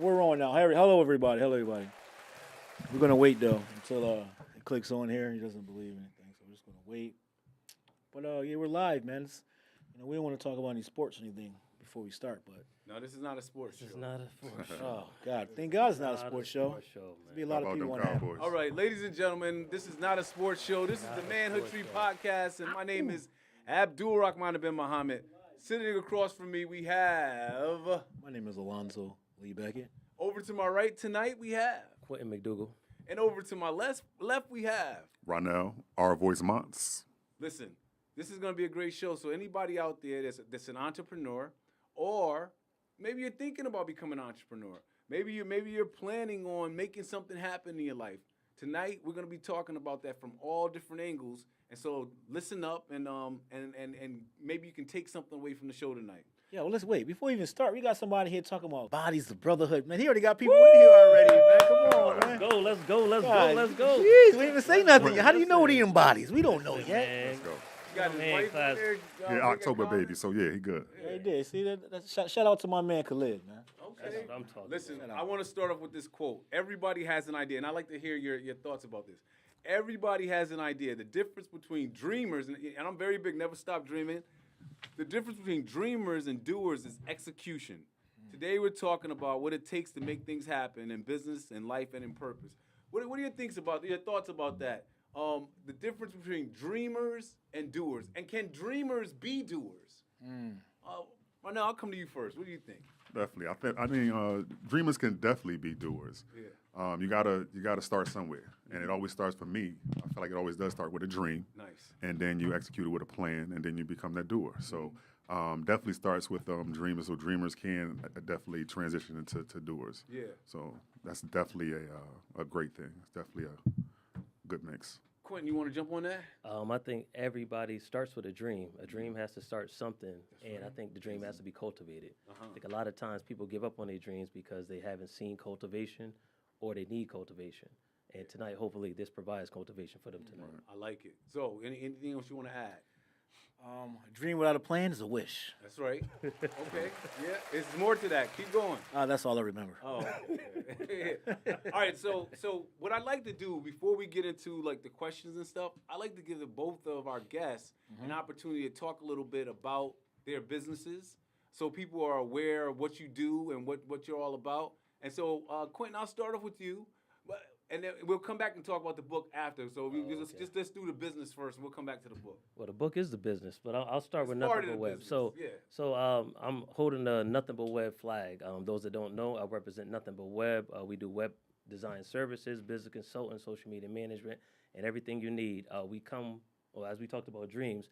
We're on now. Hello, everybody. Hello, everybody. We're gonna wait though until it clicks on here. He doesn't believe anything, so we're just gonna wait. But yeah, we're live, man. We don't want to talk about any sports or anything before we start. But No, this is not a sports show. This is not a sports show. oh God, thank God it's not a sports show. There'll be a lot of people on that. All right, ladies and gentlemen, this is not a sports show. This is the Manhood Tree Podcast, and my name is Abdul Rahman bin Muhammad. Sitting across from me, we have. My name is Alonzo Lee Beckett. Over to my right tonight, we have. Quentin McDougald. And over to my left, we have. Ronnell, Rvoice Monts. Listen, this is going to be a great show. So anybody out there that's an entrepreneur, or maybe you're thinking about becoming an entrepreneur. Maybe you're planning on making something happen in your life. Tonight we're going to be talking about that from all different angles. And so listen up and maybe you can take something away from the show tonight. Yeah, well, let's wait. Before we even start, we got somebody here talking about bodies, the brotherhood. Man, he already got people in here already, man. Come on, man. Let's go. Jeez, we didn't even say nothing. How do you know what he embodies? We don't know yet. Man. Let's go. You got his Man, wife class. there. Yeah, October baby, so yeah, he good. Yeah, he did. See, shout out to my man Khalid, man. Okay. That's what I'm talking Listen, about. I want to start off with this quote. Everybody has an idea, and I'd like to hear your thoughts about this. Everybody has an idea. The difference between dreamers, and I'm very big, never stop dreaming. The difference between dreamers and doers is execution. Today we're talking about what it takes to make things happen in business, in life, and in purpose. What are your thoughts about that? The difference between dreamers and doers. And can dreamers be doers? Right now, I'll come to you first. What do you think? Definitely. I mean, dreamers can definitely be doers. Yeah. You gotta start somewhere, and it always starts for me. I feel like it always does start with a dream, Nice. and then you execute it with a plan, and then you become that doer. So definitely starts with dreamers. So dreamers can definitely transition into doers. Yeah. So that's definitely a great thing. It's definitely a good mix. Quentin, you want to jump on that? I think everybody starts with a dream. A dream has to start something, and I think the dream has to be cultivated. I think a lot of times people give up on their dreams because they haven't seen cultivation or they need cultivation. And tonight, hopefully, this provides cultivation for them tonight. I like it. So, anything else you want to add? A dream without a plan is a wish. That's right. Okay. Yeah. It's more to that. Keep going. That's all I remember. Oh. Okay. All right. So what I'd like to do before we get into like the questions and stuff, I like to give both of our guests an opportunity to talk a little bit about their businesses, so people are aware of what you do and what you're all about. And so, Quentin, I'll start off with you. And then we'll come back and talk about the book after. So let's do the business first, and we'll come back to the book. Well, the book is the business, but I'll start with It's part Nothing of But the Web. business, yeah. So I'm holding the Nothing But Web flag. Those that don't know, I represent Nothing But Web. We do web design services, business consulting, social media management, and everything you need. We come, well, as we talked about dreams,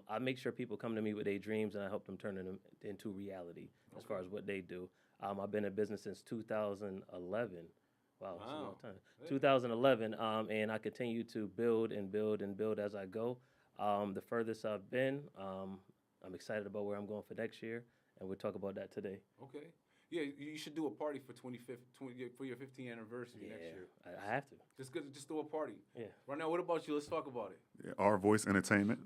I make sure people come to me with their dreams, and I help them turn them into reality as far as what they do. I've been in business since 2011. Wow, it's a long time. 2011, and I continue to build and build and build as I go. The furthest I've been, I'm excited about where I'm going for next year, and we'll talk about that today. Okay. Yeah, you should do a party for for your 15th anniversary next year. I have to. Just do a party. Yeah. Right now, what about you? Let's talk about it. Yeah, Rvoice Entertainment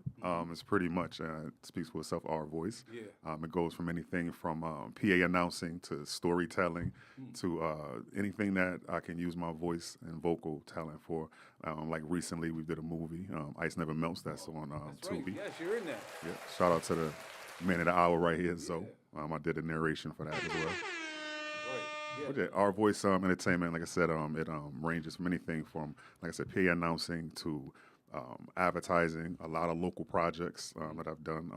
is pretty much speaks for itself. Rvoice. Yeah. It goes from anything from PA announcing to storytelling to anything that I can use my voice and vocal talent for. Like recently, we did a movie, Ice Never Melts. That's on That's right. Tubi. Yes, you're in there. Yeah. Shout out to the man of the hour right here. So I did a narration for that as well. Right. But yeah, Rvoice Entertainment, like I said, it ranges from anything from, like I said, PA announcing to advertising, a lot of local projects that I've done.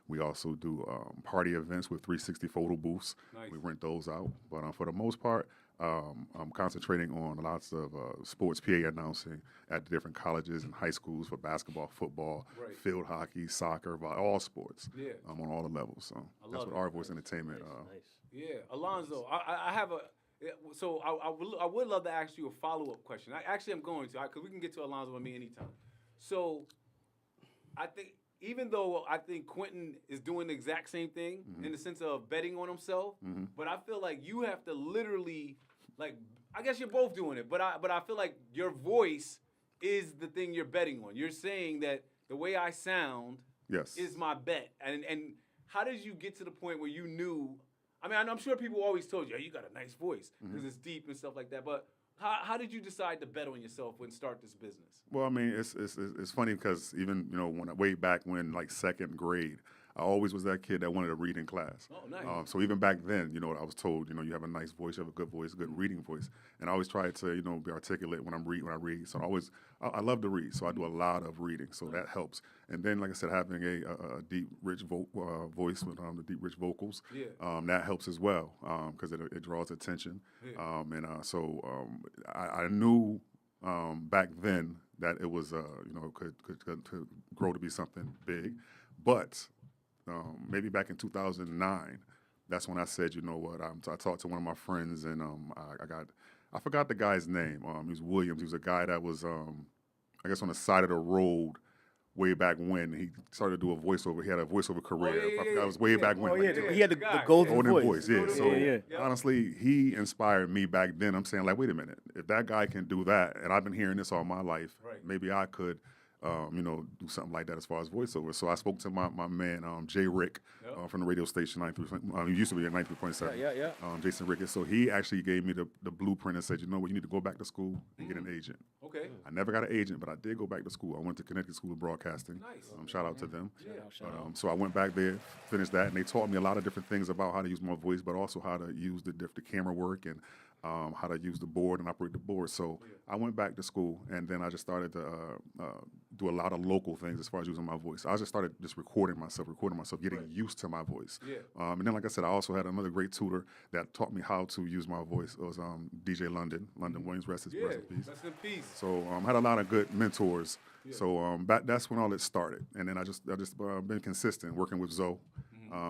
We also do party events with 360 photo booths. Nice. We rent those out. But for the most part, I'm concentrating on lots of sports PA announcing at different colleges and high schools for basketball, football, Right. field hockey, soccer, all sports. Yeah. I'm on all the levels. So that's love what it. Rvoice Entertainment. Nice. Yeah, Alonzo, I have a. So I would love to ask you a follow-up question. I'm going to, because we can get to Alonzo and me anytime. So I think, even though I think Quentin is doing the exact same thing in the sense of betting on himself, but I feel like you have to literally, like, I guess you're both doing it, but I feel like your voice is the thing you're betting on. You're saying that the way I sound Yes. is my bet. And how did you get to the point where you knew I mean, I'm sure people always told you, "Hey, you got a nice voice," because it's deep and stuff like that. But how did you decide to bet on yourself and start this business? Well, I mean, it's funny because even way back when, like second grade, I always was that kid that wanted to read in class. Oh, nice. So even back then, I was told, you have a nice voice, you have a good voice, good reading voice, and I always try to, be articulate when I read. So I love to read, so I do a lot of reading, so that helps. And then, like I said, having a deep, rich voice with the deep, rich vocals, that helps as well because it draws attention. Yeah. I knew back then that it was, could grow to be something big, but maybe back in 2009, that's when I said, you know what? I talked to one of my friends, and I forgot the guy's name. He was Williams. He was a guy that was, I guess, on the side of the road way back when. He started to do a voiceover. He had a voiceover career. yeah, I forgot, it was way back when. Oh, yeah, like, he had the golden voice. Yeah. So Yeah. honestly, he inspired me back then. I'm saying, like, wait a minute, if that guy can do that, and I've been hearing this all my life, Right. maybe I could. Do something like that as far as voiceover. So I spoke to my man, Jay Rick, from the radio station 93. He used to be at 93.7. Yeah. Jason Ricketts. So he actually gave me the blueprint and said, you know what, you need to go back to school and get an agent. Okay. I never got an agent, but I did go back to school. I went to Connecticut School of Broadcasting. Nice. Shout out to them. Yeah. So I went back there, finished that, and they taught me a lot of different things about how to use my voice, but also how to use the camera work and how to use the board and operate the board. So I went back to school, and then I just started to do a lot of local things as far as using my voice. I just started just recording myself, getting used to my voice. Yeah. And then, like I said, I also had another great tutor that taught me how to use my voice. It was DJ London Williams, rest in peace. Rest in peace. So I had a lot of good mentors. Yeah. So that's when all it started. And then I just been consistent, working with Zoe.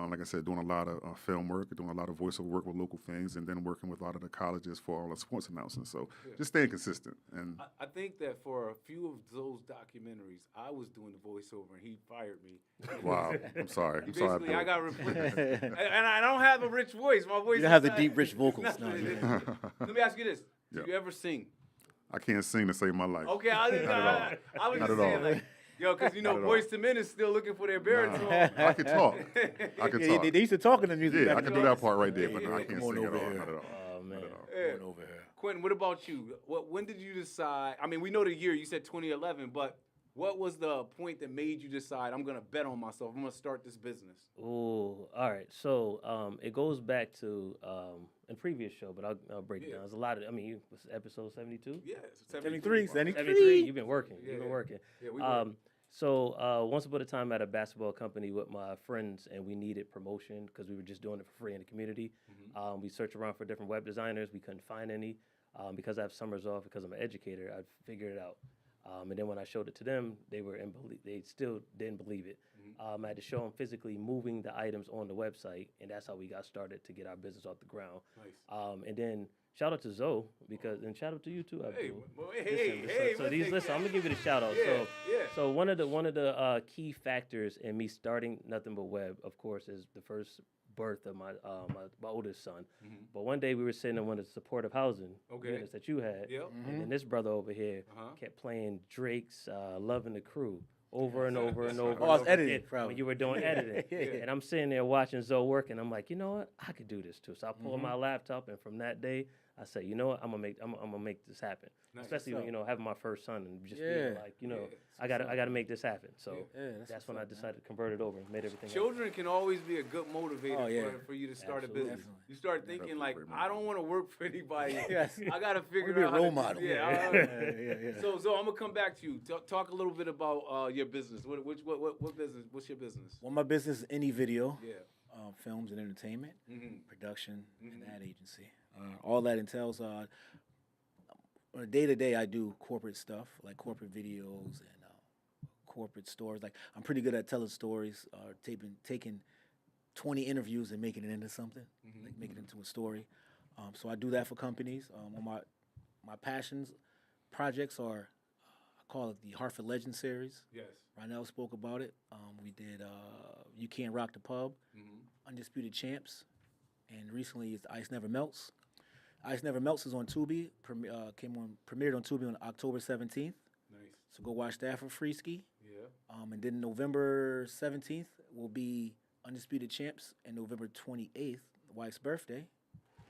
Like I said, doing a lot of film work, doing a lot of voiceover work with local things, and then working with a lot of the colleges for all the sports announcements. So just staying consistent. And I think that for a few of those documentaries, I was doing the voiceover, and he fired me. wow, I'm sorry. Basically, I got replaced, and I don't have a rich voice. My voice. You don't have the deep, rich vocals. No, Let me ask you this: Do you ever sing? I can't sing to save my life. Okay, I was Not just at saying, all. like, because Boyz II Men is still looking for their baritone. I can talk. I can talk. They used to talk in the music. Yeah, I can do that part right there, but I can't Come on sing at over all. here. Not at all. Oh man. Yeah. Come on over here. Quentin, what about you? When did you decide? I mean, we know the year. You said 2011, but what was the point that made you decide, I'm going to bet on myself, I'm going to start this business? Oh, all right. So it goes back to in previous show, but I'll break it down. There's a lot of, was it episode 72? Yeah, 73. 73. You've been working. Yeah. You've been working. Yeah, we were. So once upon a time, I had a basketball company with my friends, and we needed promotion because we were just doing it for free in the community. We searched around for different web designers. We couldn't find any. Because I have summers off, because I'm an educator, I figured it out. And then when I showed it to them, they still didn't believe it. I had to show them physically moving the items on the website, and that's how we got started to get our business off the ground. Nice. And then shout out to Zoe, and shout out to you too, Abdul. Hey, listen, I'm gonna give you the shout out. So one of the key factors in me starting Nothing But Web, of course, is the first birth of my oldest son. But one day we were sitting in one of the supportive housing units that you had, and then this brother over here kept playing Drake's "Loving the Crew" over and over and over. Oh, I was and over editing, again probably. when you were doing editing. And I'm sitting there watching Zoe work, and I'm like, you know what? I could do this too. So I pulled my laptop, and from that day, I said, you know what? I'm gonna make this happen. Nice. Especially when having my first son and just Yeah. being like, I gotta make this happen. So that's that's what's when I up, decided to convert it over and made everything. Children can always be a good motivator Oh, yeah. for you to start a Absolutely. business. You start thinking like, Great I don't want to work for anybody. Yes. I got to figure Be a out how role to do- model. Yeah. Yeah. So I'm gonna come back to you. Talk a little bit about your business. What business? What's your business? Well, my business is Any Video, Yeah. films and entertainment, Mm-hmm. production, and ad agency. All that entails on a day-to-day, I do corporate stuff, like corporate videos and corporate stories. Like, I'm pretty good at telling stories, taking 20 interviews and making it into something, like making it into a story. So I do that for companies. My passions projects are, I call it the Hartford Legend series. Yes. Ronnell spoke about it. We did You Can't Rock the Pub, Undisputed Champs, and recently it's Ice Never Melts. Ice Never Melts is on Tubi. Premiered on Tubi on October 17th. Nice. So go watch that for free ski. Yeah. And then November 17th will be Undisputed Champs, and November 28th wife's birthday.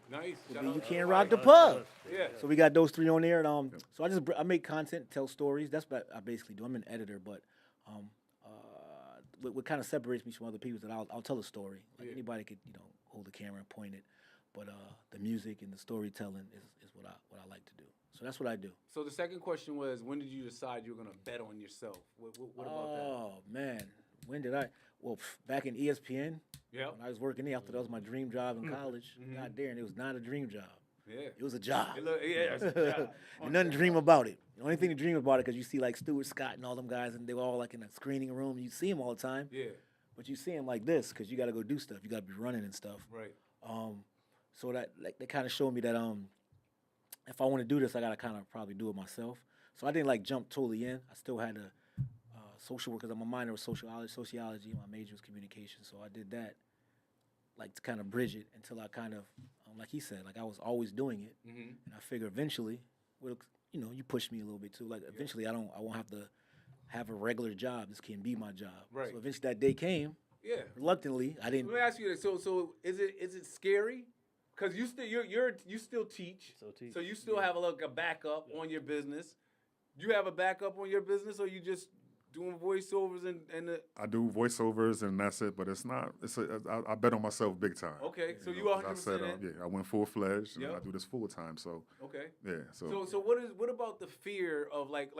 Nice. Would Shout be out You to Can't the Rock wife. the Pub. Yeah. So we got those 3 on there, and so I make content, tell stories. That's what I basically do. I'm an editor, but what kind of separates me from other people is that I'll tell a story. Like anybody could, hold the camera and point it, but the music and the storytelling is what I like to do. So that's what I do. So the second question was, when did you decide you were gonna bet on yourself? What about that? Oh man, when did I? Well, back in ESPN. Yeah. When I was working there, I thought that was my dream job in college. God damn, it was not a dream job. Yeah. It was a job. It's a job. And nothing to dream about it. The only thing to dream about it because you see like Stuart Scott and all them guys, and they were all like in a screening room. You see them all the time. Yeah. But you see them like this because you got to go do stuff. You got to be running and stuff. Right. So that they kind of showed me that if I want to do this, I got to kind of probably do it myself. So I didn't like jump totally in. I still had a social work because I'm a minor of sociology. My major was communication. So I did that, like to kind of bridge it until I kind of, like he said, like I was always doing it, and I figure eventually, you push me a little bit too. Like eventually, I won't have to have a regular job. This can be my job. Right. So eventually, that day came. Yeah. Reluctantly, I didn't. Let me ask you this. So is it scary? Because you still teach. So you still have a backup on your business. Do you have a backup on your business, or you just doing voiceovers and I do voiceovers and that's it, but it's not. I bet on myself big time. Okay, so you 'cause 100%. I said, I went full fledged, and Yep. I do this full time. So Okay. yeah. So what about the fear of like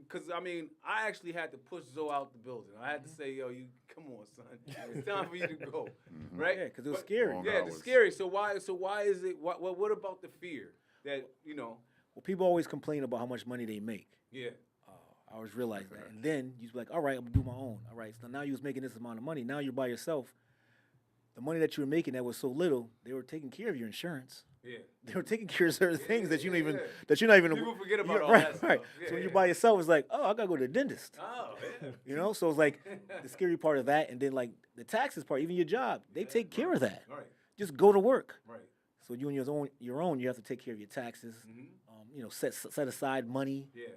because I mean I actually had to push Zoe out the building. I had to say, yo, you come on, son, it's time for you to go, right? Yeah, because it was scary. Long Yeah, hours. it's scary. So why is it? What about the fear that Well, people always complain about how much money they make. Yeah. I always realized that. And then you was like, all right, I'm going to do my own. All right, so now you was making this amount of money. Now you're by yourself. The money that you were making that was so little, they were taking care of your insurance. Yeah. They were taking care of certain things that you don't even, yeah. that you're not even. People forget about all right, that stuff. right. Yeah, So when you're yeah. by yourself, it's like, oh, I got to go to the dentist. Oh, yeah. So it's like the scary part of that. And then like the taxes part, even your job, they take care of that. All right. Just go to work. Right. So you on your own, you have to take care of your taxes. Set aside money. Yeah.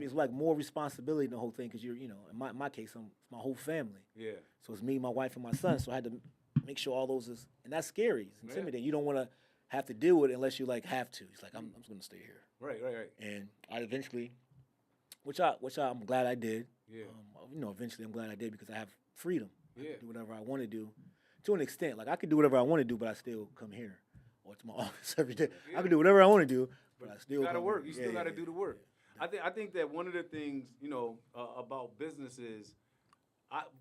It's like more responsibility in the whole thing because in my case, it's my whole family. Yeah. So it's me, my wife, and my son. So I had to make sure all those and that's scary. It's intimidating. You don't want to have to deal with it unless you like have to. It's like I'm just gonna stay here. Right. And I eventually, which I'm glad I did. Yeah. Eventually I'm glad I did because I have freedom. I Yeah. can do whatever I want to do, to an extent. Like I can do whatever I want to do, but I still come here or to my office every day. Yeah. I can do whatever I want to do, but I still You gotta come work. here. You still gotta do the work. I think that one of the things about business is,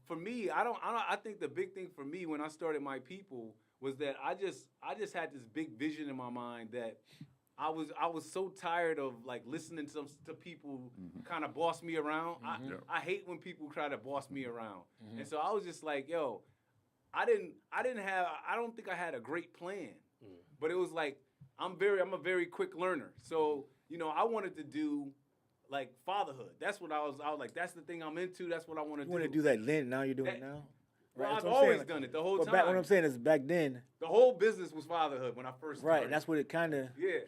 for me, I think the big thing for me when I started my people was that I just had this big vision in my mind that I was so tired of like listening to people kind of boss me around. I hate when people try to boss me around, and so I was just like, yo, I don't think I had a great plan, but it was like I'm a very quick learner, so I wanted to do like fatherhood. That's what I was like, that's the thing I'm into. That's what I want to do. You want to do that then? Now you're doing it now? Well, Right, I've that's what I'm always saying. done it the whole But time. back, what I'm saying is back then, The whole business was fatherhood when I first started. right? And that's what it kind of. Yeah.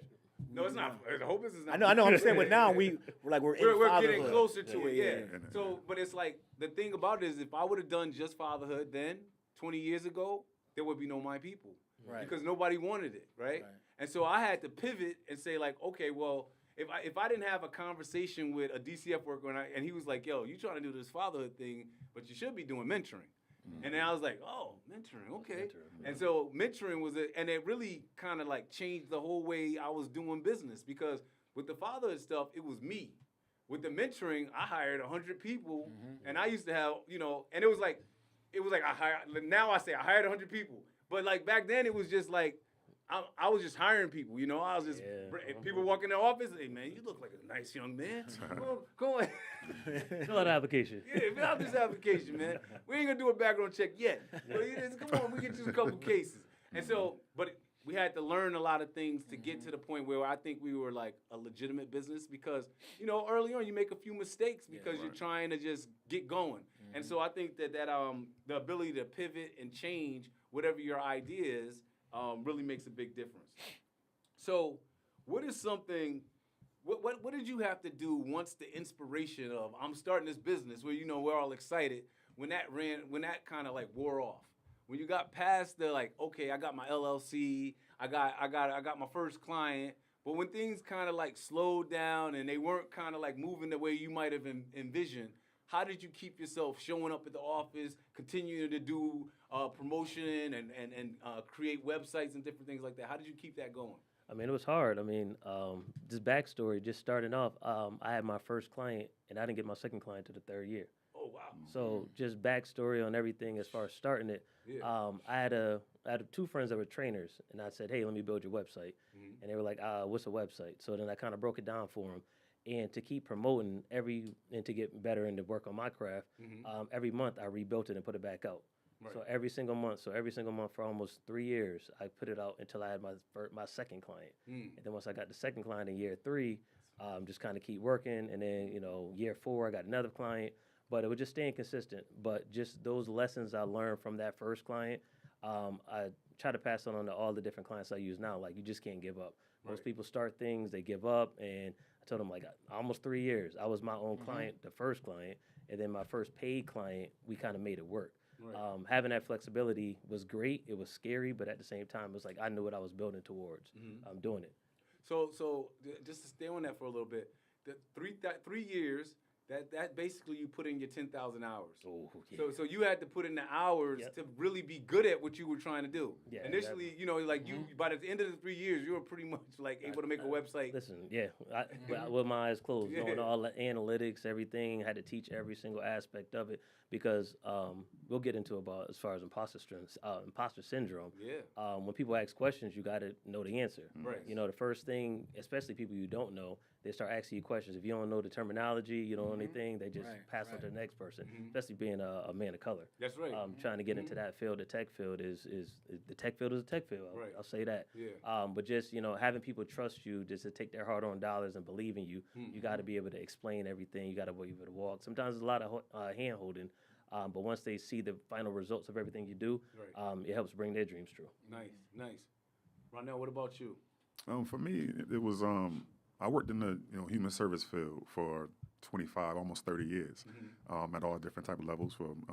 No, it's not. The whole business is not. I know. I'm saying, but now we're in we're getting fatherhood. closer to it. Yeah, Yeah. yeah. So, but it's like the thing about it is, if I would have done just fatherhood then 20 years ago, there would be no My People, Right. because nobody wanted it, right? Right. And so I had to pivot and say like, okay, well, if I didn't have a conversation with a DCF worker and he was like, yo, you trying to do this fatherhood thing, but you should be doing mentoring. And then I was like, oh, mentoring, okay. And so mentoring and it really kind of like changed the whole way I was doing business, because with the fatherhood stuff, it was me. With the mentoring, I hired 100 people, and I used to have, and it was like now I say I hired 100 people. But like back then, it was just like, I was just hiring people, I was just, people walk in the office, hey man, you look like a nice young man. Go on. Fill out an application. Yeah, fill out this application, man. We ain't gonna do a background check yet. But come on, we get you a couple cases. And so, but we had to learn a lot of things to get to the point where I think we were like a legitimate business, because, early on you make a few mistakes because you're trying to just get going. And so I think that the ability to pivot and change whatever your idea is really makes a big difference. So what is something, what did you have to do once the inspiration of I'm starting this business where we're all excited, when that kind of like wore off? when you got past the like, okay, I got my LLC, I got my first client, but when things kind of like slowed down and they weren't kind of like moving the way you might have envisioned, how did you keep yourself showing up at the office, continuing to do promotion and create websites and different things like that? How did you keep that going? I mean, it was hard. I mean, just backstory, just starting off, I had my first client, and I didn't get my second client to the third year. Oh, wow. So just backstory on everything as far as starting it. Yeah. I had two friends that were trainers, and I said, hey, let me build your website. And they were like, what's a website? So then I kind of broke it down for them. And to keep promoting and to get better and to work on my craft, every month I rebuilt it and put it back out. Right. So every single month for almost 3 years, I put it out until I had my second client. And then once I got the second client in year 3, just kind of keep working. And then, year 4, I got another client. But it was just staying consistent. But just those lessons I learned from that first client, I try to pass on to all the different clients I use now. Like, you just can't give up. Most people start things, they give up. And I told them, like, almost 3 years. I was my own client, the first client. And then my first paid client, we kind of made it work. Right. Having that flexibility was great. It was scary, but at the same time, it was like I knew what I was building towards. I'm doing it. So just to stay on that for a little bit, the 3 years, that basically you put in your 10,000 hours. Oh, yeah. So you had to put in the hours to really be good at what you were trying to do. Yeah, initially, like you by the end of the 3 years, you were pretty much like able to make a website. Listen, with my eyes closed, knowing all the analytics, everything, had to teach every single aspect of it because we'll get into about as far as imposter syndrome. Yeah. When people ask questions, you got to know the answer. Right. The first thing, especially people you don't know, they start asking you questions. If you don't know the terminology, you don't know anything, they just pass on to the next person, especially being a man of color. That's right. Trying to get into that field, the tech field is the tech field is a tech field. Right. I'll say that. Yeah. But just, having people trust you just to take their hard-earned dollars and believe in you, you got to be able to explain everything. You got to be able to walk. Sometimes there's a lot of hand-holding, but once they see the final results of everything you do, it helps bring their dreams true. Nice. Ronnell, what about you? For me, it was I worked in the human service field for 25, almost 30 years, at all different type of levels, from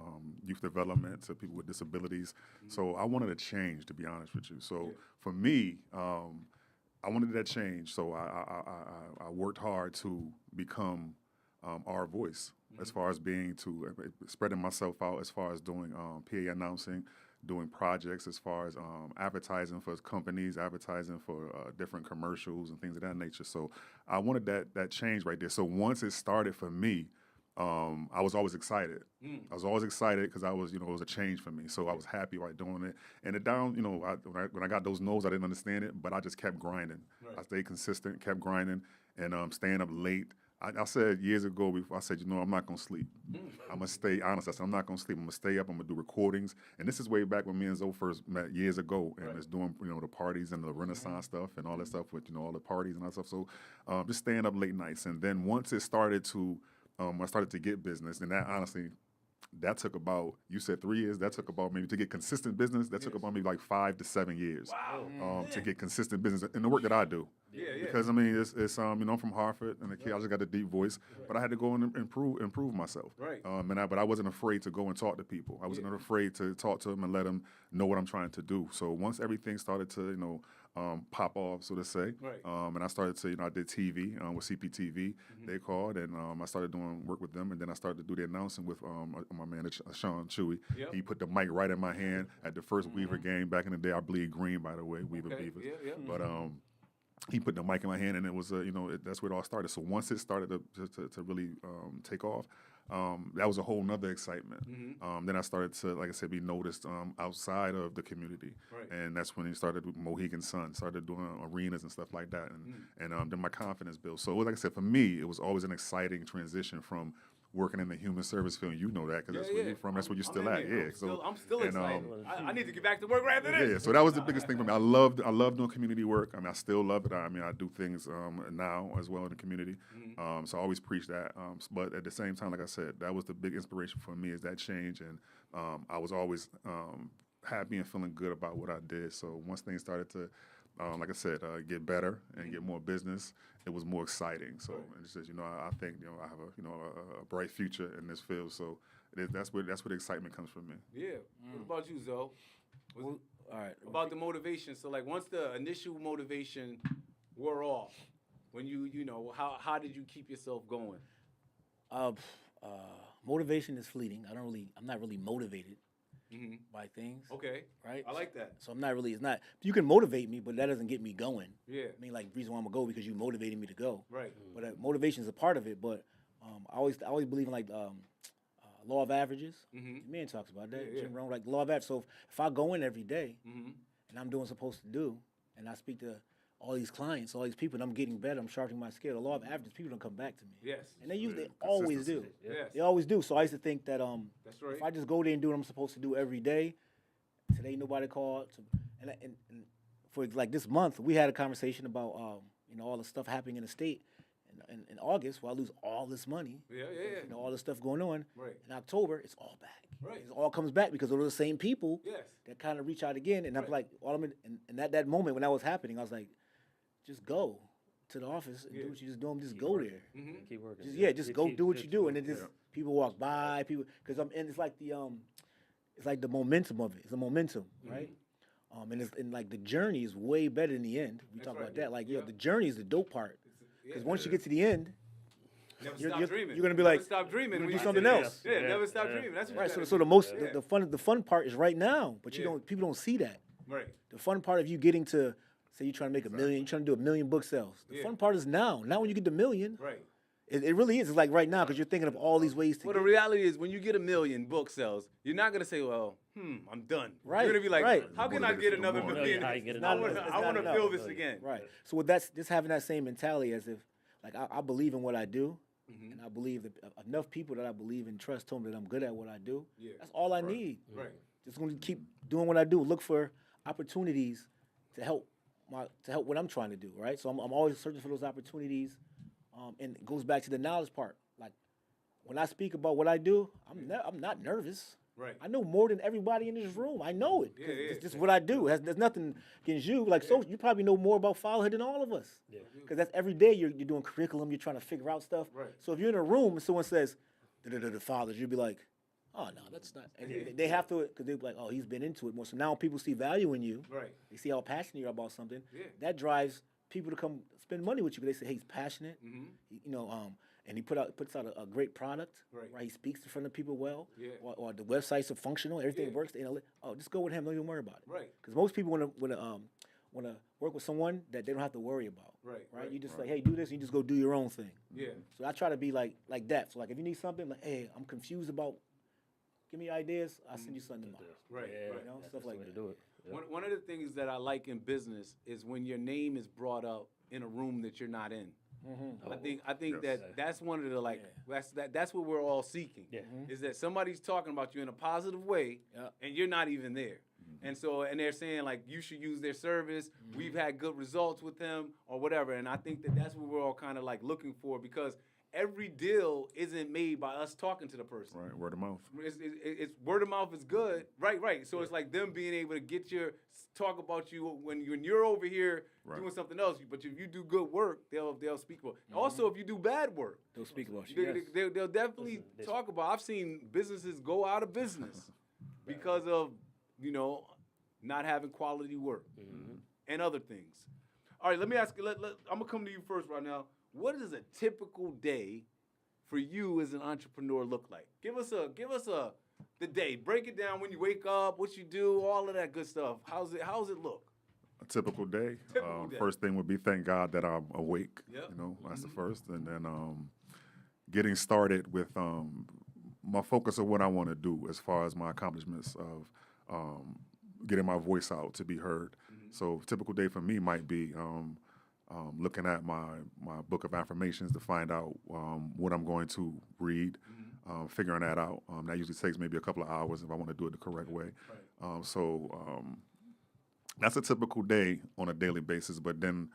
youth development to people with disabilities. So I wanted a change, to be honest with you. So for me, I wanted that change. So I worked hard to become Rvoice, as far as spreading myself out, as far as doing PA announcing, doing projects, as far as advertising for companies, advertising for different commercials and things of that nature. So I wanted that change right there. So once it started for me, I was always excited. I was always excited because I was, it was a change for me. So I was happy by doing it. And when I got those no's, I didn't understand it, but I just kept grinding. Right. I stayed consistent, kept grinding, and staying up late. I said years ago, before I said, I'm not going to sleep. I'm going to stay honest. I said, I'm not going to sleep. I'm going to stay up. I'm going to do recordings. And this is way back when me and Zoe first met years ago. And was doing, the parties and the Renaissance stuff and all that stuff with, all the parties and all that stuff. So just staying up late nights. And then once it started to, I started to get business. And that, honestly, that took about, you said 3 years, that took about maybe to get consistent business, that took about maybe like 5 to 7 years to get consistent business in the work that I do. Because it's I'm from Hartford and I just got a deep voice, but I had to go and improve myself. Right. But I wasn't afraid to go and talk to people. I wasn't afraid to talk to them and let them know what I'm trying to do. So once everything started to pop off, so to say, and I started to I did TV with CPTV, they called, and I started doing work with them, and then I started to do the announcing with my manager Sean Chewy. He put the mic right in my hand at the first Weaver game back in the day. I bleed green, by the way, Weaver Beavers. But he put the mic in my hand, and it was that's where it all started. So once it started to really take off, that was a whole nother excitement. Then I started to, like I said, be noticed outside of the community, and that's when he started with Mohegan Sun, started doing arenas and stuff like that, and then my confidence built. So like I said, for me, it was always an exciting transition from working in the human service field. You know that because that's where you're from. That's where you're still at. I'm still excited. I need to get back to work right after this. Yeah, so that was the biggest thing for me. I love doing community work. I still love it. I do things now as well in the community. So I always preach that. But at the same time, like I said, that was the big inspiration for me, is that change. And I was always happy and feeling good about what I did. So once things started to, like I said, get better and get more business, it was more exciting. So and it says, I think I have a bright future in this field. So That's where the excitement comes from me. Yeah. What about you, Zoe? Well, all right. About the motivation. So like once the initial motivation wore off, when you know, how did you keep yourself going? Motivation is fleeting. I'm not really motivated by things. Okay. Right. I like that. So I'm not really. It's not. You can motivate me, but that doesn't get me going. Yeah. I mean, like the reason why I'm gonna go because you motivated me to go. Right. But motivation is a part of it. But I always believe in like law of averages. Man talks about that. Yeah, Jim Rohn, like the law of averages. So if I go in every day Mm-hmm. and I'm doing what I'm supposed to do, and I speak to all these clients, all these people, and I'm getting better, I'm sharpening my skill. The law of averages, people don't come back to me. Yes. And they always do. Yes. They always do. So I used to think that That's right. if I just go there and do what I'm supposed to do every day, today nobody called. And for like this month, we had a conversation about all the stuff happening in the state. In August, where I lose all this money, Yeah. all this stuff going on. Right. In October, it's all back. Right. It all comes back because those are the same people Yes. that kind of reach out again. And I'm Right. like, and at that moment when that was happening, I was like, just go to the office and do what you just doing. Just go there. Keep working. Just go do what you do, and then just people walk by, because it's like the momentum of it. It's a momentum, right? And like the journey is way better than the end. We That's talk right. about that. Like, Yeah. the journey is the dope part. Because once you get to the end, Never you're- stop you're- dreaming. you're gonna be Never like, stop dreaming. you're gonna when do you something get there. else. Yeah, never stop dreaming. That's what right? you So gotta the do. most the fun part is right now, but Yeah. people don't see that. Right. The fun part of you getting to say you're trying to make $1 million, you're trying to do 1 million book sales. The Yeah. fun part is now. Now when you get to $1 million, Right. it really is. It's like right now because you're thinking of all these ways to Well, get the reality is when you get 1 million book sales, you're not gonna say, "Well, I'm done." Right, You're gonna be like, right. "How can I get another More. million? How you get not another enough. million? I It's want not to feel enough. this again." Right. So with that's just having that same mentality as if, like, I believe in what I do, Mm-hmm. and I believe that enough people that I believe and trust told me that I'm good at what I do. Yeah. That's all I need. Right. Just going to keep doing what I do. Look for opportunities to help what I'm trying to do. Right. So I'm always searching for those opportunities, and it goes back to the knowledge part. Like when I speak about what I do, I'm not nervous. Right. I know more than everybody in this room. I know it. 'Cause Yeah, it's just what I do. There's nothing against you. Like, so you probably know more about fatherhood than all of us. Because that's every day you're doing curriculum. You're trying to figure out stuff. Right. So if you're in a room and someone says, the fathers, you'll be like, oh, no, that's not. And they have to, because they're like, oh, he's been into it more. So now people see value in you. Right. They see how passionate you are about something. Yeah. That drives people to come spend money with you. They say, hey, he's passionate. And he puts out a great product. Right. He speaks in front of people well. Yeah. Or the websites are functional. Everything Yeah. works. Just go with him. Don't even worry about it. Right. Because most people want to work with someone that they don't have to worry about. Right. You just like, hey, do this. And you just go do your own thing. Yeah. So I try to be like that. So like, if you need something, like, hey, I'm confused about. Give me ideas. I'll send you something tomorrow. Right. Yeah, Right. You know, that's stuff the like way that. to do it. Yeah. One of the things that I like in business is when your name is brought up in a room that you're not in. I think Yes. that's one of the that's what we're all seeking. Yeah. Is that somebody's talking about you in a positive way Yeah. and you're not even there. And they're saying like you should use their service. We've had good results with them or whatever. And I think that's what we're all kind of like looking for because every deal isn't made by us talking to the person. Right, word of mouth. It's word of mouth is good, right. So it's like them being able to talk about you when you're over here Right. doing something else. But if you do good work, they'll speak about. Also, if you do bad work, They'll speak about you. Yes. they'll definitely talk about. I've seen businesses go out of business because of not having quality work and other things. All right, let me ask you. I'm gonna come to you first right now. What does a typical day for you as an entrepreneur look like? Give us the day. Break it down when you wake up, what you do, all of that good stuff. How's it look? A typical day. Typical day. First thing would be thank God that I'm awake. Yep. That's the first, and then getting started with my focus of what I want to do as far as my accomplishments of getting my voice out to be heard. So typical day for me might be looking at my book of affirmations to find out what I'm going to read, figuring that out. That usually takes maybe a couple of hours if I want to do it the correct way. That's a typical day on a daily basis, but then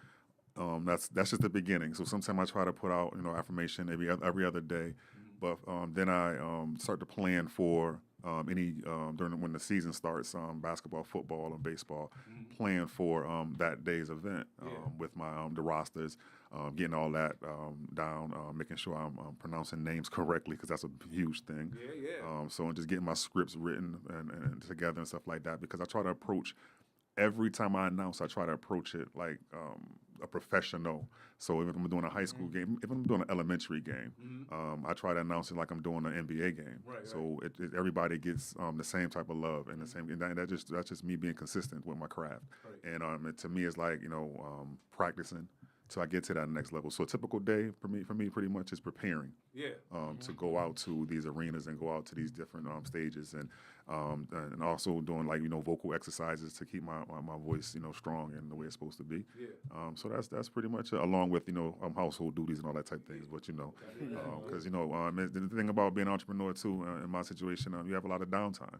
that's just the beginning. So sometimes I try to put out affirmation every other day, but then I start to plan for during when the season starts, basketball, football, and baseball, plan for that day's event with my the rosters, getting all that down, making sure I'm pronouncing names correctly because that's a huge thing. So and just getting my scripts written and together and stuff like that because I try to approach every time I announce, I try to approach it like a professional. So if I'm doing a high school game, if I'm doing an elementary game, I try to announce it like I'm doing an NBA game. So everybody gets the same type of love and the same. And that's just me being consistent with my craft. And to me, it's like practicing till I get to that next level. So a typical day for me, pretty much is preparing. To go out to these arenas and go out to these different stages and also doing like vocal exercises to keep my voice strong and the way it's supposed to be. So that's pretty much it, along with household duties and all that type of things. But because the thing about being an entrepreneur too, in my situation, you have a lot of downtime.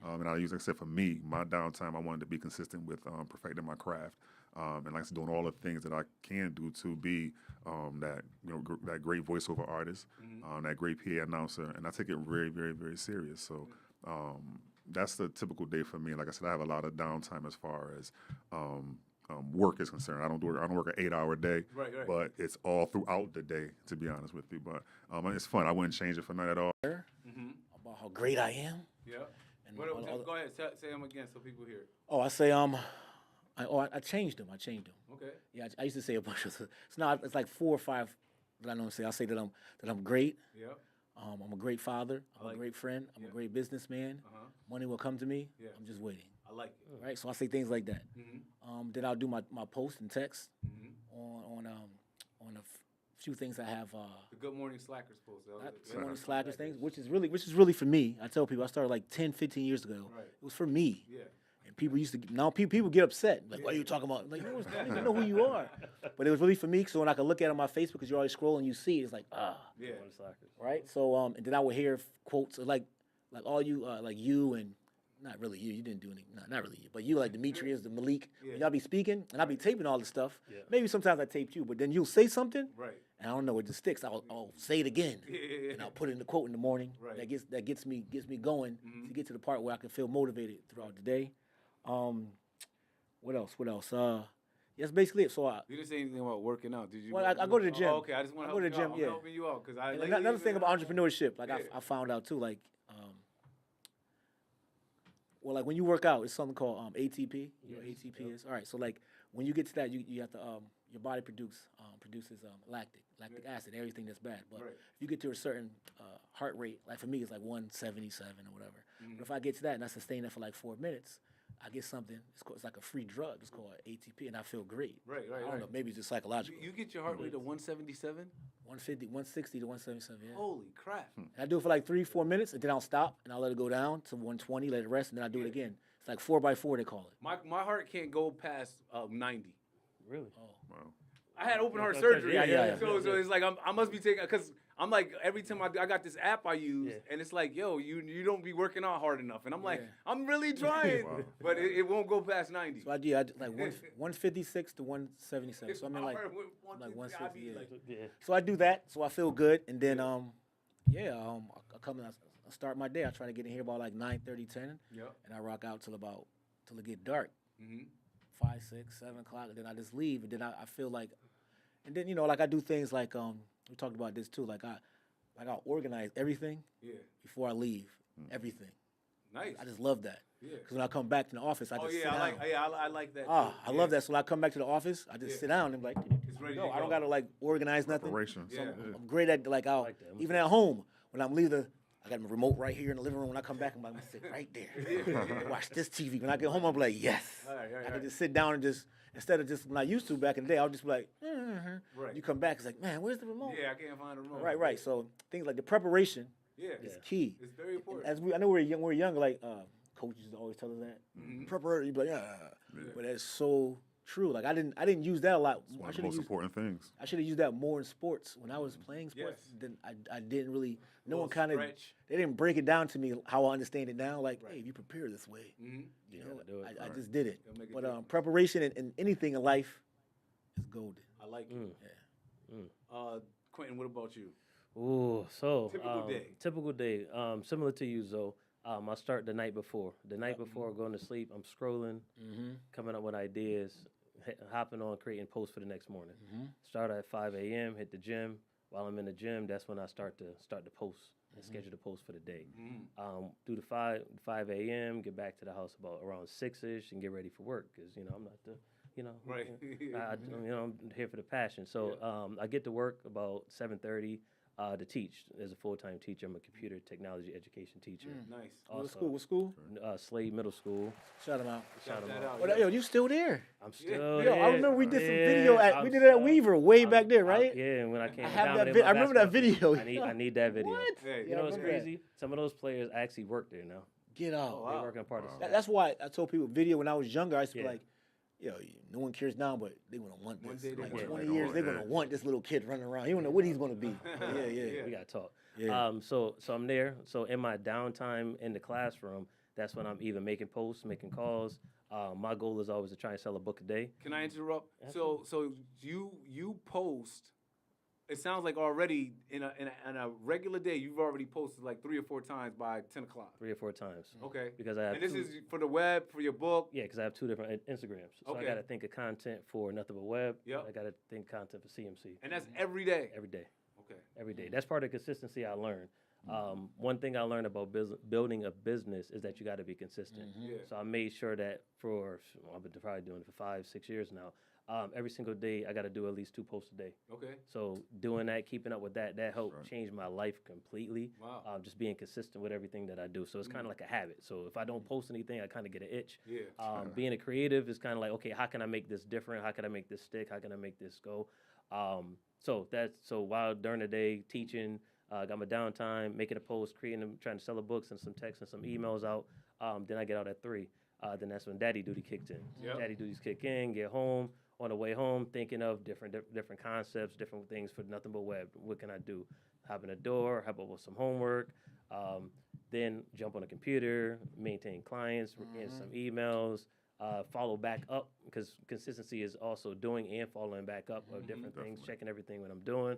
And I use, like I said, for me, my downtime, I wanted to be consistent with perfecting my craft. And like I said, doing all the things that I can do to be that great voiceover artist, that great PA announcer, and I take it very, very, very serious. So that's the typical day for me. Like I said, I have a lot of downtime as far as work is concerned. I don't work an 8-hour day, but it's all throughout the day, to be honest with you. But it's fun. I wouldn't change it for none at all. About how great I am. And Go ahead, say them again so people hear. Oh, I say I changed them. Okay. Yeah, I used to say a bunch of. It's like 4 or 5 that I know. I say that I'm great. I'm a great father. I'm a great friend. I'm a great businessman. Money will come to me. I'm just waiting. I like it. Right. So I say things like that. Then I'll do my post and text on a few things I have. The Good Morning Slackers post. Good Morning Slackers things, which is really for me. I tell people I started like 10, 15 years ago. It was for me. And people used to now people get upset. Like, what are you talking about? Like, I don't even know who you are. But it was really for me. So when I could look at it on my Facebook, because you're always scrolling, you see it's like right. So and then I would hear quotes like all you like you and not really you. You didn't do anything. Not really you, but you like Demetrius, the Malik. When y'all be speaking, and I be taping all this stuff. Maybe sometimes I taped you, but then you'll say something. And I don't know, it just sticks. I'll say it again, and I'll put it in the quote in the morning. That gets me going to get to the part where I can feel motivated throughout the day. What else? That's basically it. So you didn't say anything about working out, did you? Well, I go to the gym. Oh, okay, I just want to help you out. I'm helping you out because another thing about entrepreneurship, like I found out too, like like when you work out, it's something called ATP. You know what ATP is? All right, so like when you get to that, you have to your body produces lactic acid, everything that's bad. But if you get to a certain heart rate, like for me, it's like 177 or whatever. But if I get to that and I sustain that for like 4 minutes, I get something. It's like a free drug. It's called ATP, and I feel great. I don't know. Maybe it's just psychological. You get your heart rate to 177? 150, 160 to 177. Yeah. Holy crap! And I do it for like 3-4 minutes, and then I'll stop and I'll let it go down to 120, let it rest, and then I do it again. It's like 4x4 they call it. My heart can't go past 90. Really? Oh, Wow. I had open heart surgery. Yeah. So it's like I must be taking because I'm like every time I got this app I use and it's like you don't be working out hard enough and I'm like I'm really trying but it won't go past 90. So I do like 156 to 177. So I'm in like 160. So I do that. So I feel good and then I come and I start my day. I try to get in here about like 9:30, 10, and I rock out till it get dark. 5, 6, 7 o'clock, and then I just leave, and then I feel like, and then like I do things like we talked about this too, like I'll organize everything before I leave, everything. Nice. I just love that. Because when I come back to the office, I just sit down. I like that. I love that. So when I come back to the office, I just sit down and like, it's ready to go. go. I don't gotta like organize nothing. So I'm great at like even at home when I'm leaving. I got my remote right here in the living room. When I come back, I'm gonna sit right there. Watch this TV. When I get home, I'm like, yes. I can just sit down and just, instead of just when I used to back in the day, I'll just be like, You come back, it's like, man, where's the remote? Yeah, I can't find the remote. Right. So things like the preparation is key. It's very important. As I know we're young, like coaches always tell us that. Preparation, you be like, but that's so true. Like I didn't use that a lot. It's one of the most important things. I should have used that more in sports. When I was playing sports, then I didn't really. No one kind of. They didn't break it down to me how I understand it now. Like, hey, if you prepare this way, I just did it. But preparation in anything in life is golden. I like it. Quentin, what about you? Ooh, so typical day. Typical day. Similar to you, Zoe. I start the night before. The night before going to sleep, I'm scrolling, coming up with ideas, hopping on, creating posts for the next morning. Start at 5 a.m., hit the gym. While I'm in the gym, that's when I start to post and schedule the post for the day. Do the 5 a.m., get back to the house about around 6-ish and get ready for work because, I'm not the, Right. I'm here for the passion. So I get to work about 7:30 to teach. As a full-time teacher, I'm a computer technology education teacher. Nice. What school? Slade Middle School. Shout them out. Shout 'em that out. out. Yo, you still there? I'm still Yo, I there. remember we did some Yeah, video I'm we did it at still- Weaver way back there, right? Yeah, and when I came I have down that there, vi- my I remember that basketball video. team, I need that video. What? Hey, You know what's I remember that. crazy? Some of those players actually work there now. Get out. They work on part of That's why I told people video when I was younger. I used to be Yeah. like, yo, no one cares now, but they're gonna want One this. day they're Like gonna 20 want it. years, they're gonna want this little kid running around. You don't know what he's gonna be. Yeah. We gotta talk. Yeah. So I'm there. So in my downtime in the classroom, that's when I'm either making posts, making calls. My goal is always to try and sell a book a day. Can I interrupt? So you post. It sounds like already in a regular day you've already posted like 3 or 4 times by 10 o'clock. 3 or 4 times. Okay. Because I have And this two- is for the web, for your book. Yeah, because I have 2 different Instagrams. So Okay. I got to think of content for Nothing But Web. Yep. I got to think content for CMC. And that's every day. Every day. Okay. Every day. That's part of the consistency I learned. One thing I learned about building a business is that you got to be consistent. Yeah. So I made sure that I've been probably doing it for 5-6 years now. Every single day I got to do at least 2 posts a day. Okay. So doing that, keeping up with that helped change my life completely. Wow. Just being consistent with everything that I do. So it's kind of like a habit. So if I don't post anything, I kind of get an itch. Yeah. Being a creative is kind of like, okay, how can I make this different? How can I make this stick? How can I make this go? So while during the day teaching, got my downtime, making a post, creating them, trying to sell the books and some texts and some emails out. Then I get out at 3. Then that's when daddy duty kicked in. Yep. Daddy duties kick in, get home. On the way home, thinking of different concepts, different things for Nothing But Web. What can I do? Hop in the door, help out with some homework, then jump on the computer, maintain clients, answer some emails, follow back up, because consistency is also doing and following back up of different things, checking everything what I'm doing.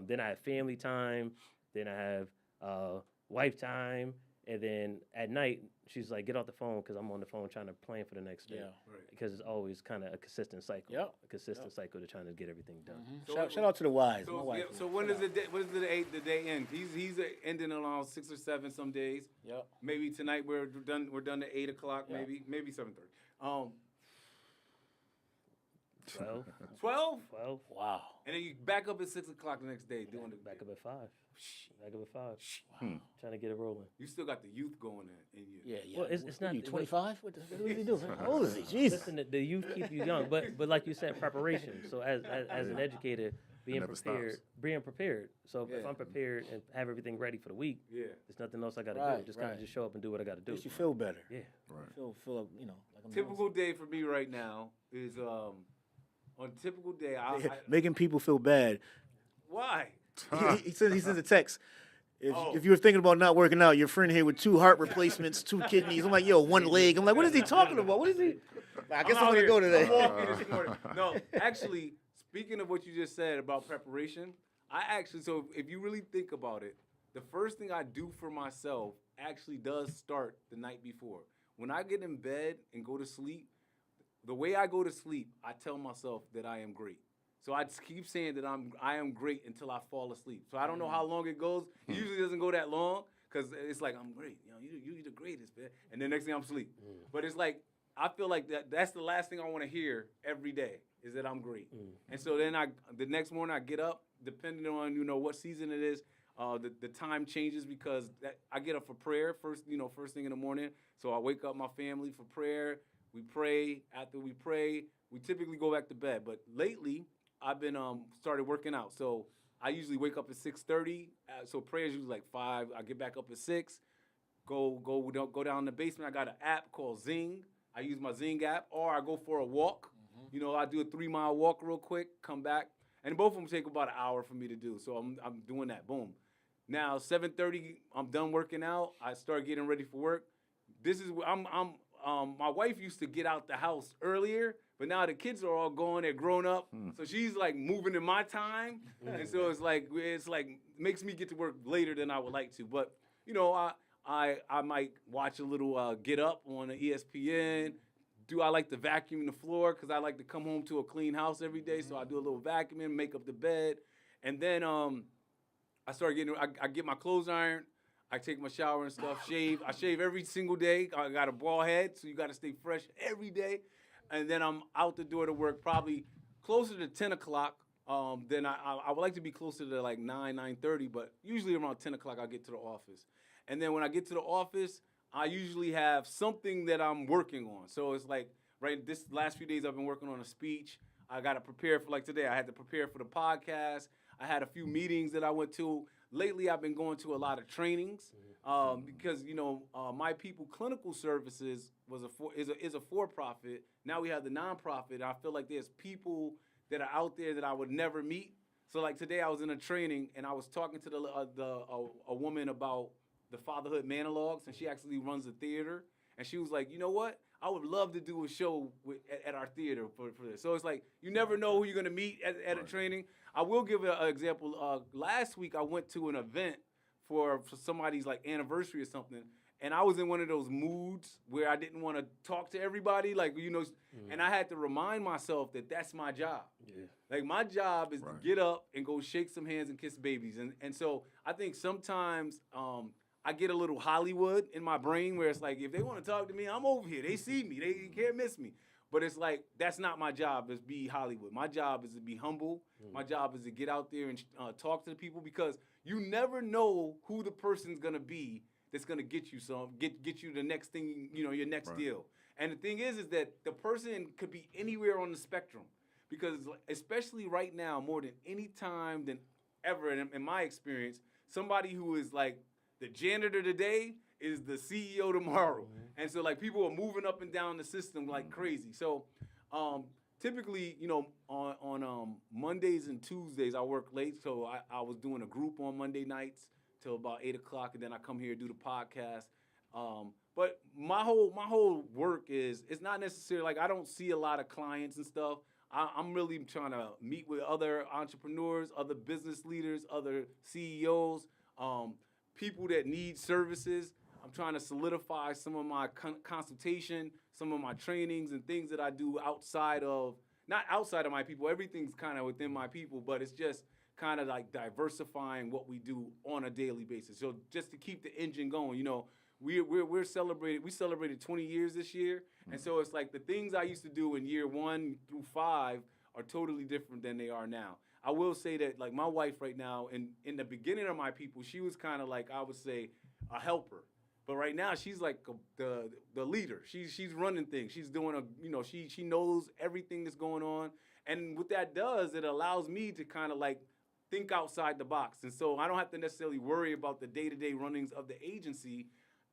Then I have family time, then I have wife time, and then at night, she's like, get off the phone, because I'm on the phone trying to plan for the next day. Yeah. Right. Because it's always kind of a consistent cycle. Yep. A consistent cycle to trying to get everything done. Shout out to the wives. My So, wife. so when does the day end? He's ending around 6 or 7 some days. Yep. Maybe tonight we're done at 8 o'clock. Yeah. Maybe 7:30. 12, 12, 12, Wow. and then you back up at 6 o'clock the next day doing the back up at 5. Back up at 5. Trying to get it rolling. You still got the youth going in you. Yeah. Well, it's not- You 25? What is he doing? How old is he? Jesus. Listen, the youth keep you young, but like you said, preparation. So as an educator, being never prepared. So if Yeah. I'm prepared and have everything ready for the week, Yeah. there's nothing else I got to Right, do. Just kind right. of just show up and do what I got to do. Makes you feel better. Yeah. Right. Feel like I'm Typical day for me right now is on a typical day. making people feel bad. Why? He sends a text. Oh. If you were thinking about not working out, your friend here with 2 heart replacements, 2 kidneys. I'm like, yo, 1 leg. I'm like, what is he talking about? What is he? I guess I'm out gonna here. go today. I'm walking this morning. No, actually, speaking of what you just said about preparation, so if you really think about it, the first thing I do for myself actually does start the night before. When I get in bed and go to sleep, the way I go to sleep, I tell myself that I am great. So I just keep saying that I am great until I fall asleep. So I don't know how long it goes. It usually doesn't go that long because it's like, I'm great. You're the greatest, man. And then next thing I'm asleep. But it's like, I feel like that's the last thing I want to hear every day is that I'm great. And so then the next morning I get up, depending on, what season it is, the time changes because I get up for prayer first thing in the morning. So I wake up my family for prayer. We pray. After we pray, we typically go back to bed. But lately, I've been started working out. So I usually wake up at 6:30. So prayer is usually like 5. I get back up at 6. Go down in the basement. I got an app called Zing. I use my Zing app, or I go for a walk. I do a 3-mile walk real quick, come back, and both of them take about an hour for me to do. So I'm doing that. Boom. Now 7:30, I'm done working out. I start getting ready for work. This is my wife used to get out the house earlier, but now the kids are all gone. They're grown up, so she's like moving in my time, and so it's like makes me get to work later than I would like to. But I might watch a little Get Up on the ESPN. Do I like to vacuum the floor? Because I like to come home to a clean house every day. So I do a little vacuuming, make up the bed. And then I get my clothes ironed. I take my shower and stuff, shave. I shave every single day. I got a bald head, so you got to stay fresh every day. And then I'm out the door to work probably closer to 10 o'clock. Then I would like to be closer to like 9:30, but usually around 10 o'clock I'll get to the office. And then when I get to the office, I usually have something that I'm working on. So it's like, right, this last few days I've been working on a speech. I got to prepare for, like today, I had to prepare for the podcast. I had a few meetings that I went to. Lately, I've been going to a lot of trainings because, My People Clinical Services is a for-profit. Now we have the nonprofit. I feel like there's people that are out there that I would never meet. So, like today, I was in a training and I was talking to a woman about the fatherhood monologues, and she actually runs a theater. And she was like, you know what? I would love to do a show at our theater for this. So it's like, you never know who you're going to meet at a training. I will give an example. Last week, I went to an event for somebody's like anniversary or something. And I was in one of those moods where I didn't want to talk to everybody, and I had to remind myself that that's my job. Yeah. Like, my job is to get up and go shake some hands and kiss babies. And so I think sometimes I get a little Hollywood in my brain where it's like, if they want to talk to me, I'm over here. They see me. They can't miss me. But it's like, that's not my job, is be Hollywood. My job is to be humble. My job is to get out there and talk to the people, because you never know who the person's going to be that's going to get you get you the next thing, your next deal. And the thing is that the person could be anywhere on the spectrum, because especially right now, more than any time than ever, in my experience, somebody who is like the janitor today is the CEO tomorrow. And so, like, people are moving up and down the system like crazy. So typically, on Mondays and Tuesdays, I work late. So I was doing a group on Monday nights till about 8 o'clock, and then I come here to do the podcast. But my whole work it's not necessarily, like, I don't see a lot of clients and stuff. I'm really trying to meet with other entrepreneurs, other business leaders, other CEOs, people that need services. I'm trying to solidify some of my consultation, some of my trainings and things that I do not outside of My People. Everything's kind of within My People, but it's just kind of like diversifying what we do on a daily basis. So just to keep the engine going, we celebrated 20 years this year. And so it's like the things I used to do in year 1 through 5 are totally different than they are now. I will say that, like, my wife right now, in the beginning of My People, she was kind of like, I would say, a helper. But right now, she's like the leader. She's running things. She's doing she knows everything that's going on. And what that does, it allows me to kind of like think outside the box. And so I don't have to necessarily worry about the day-to-day runnings of the agency.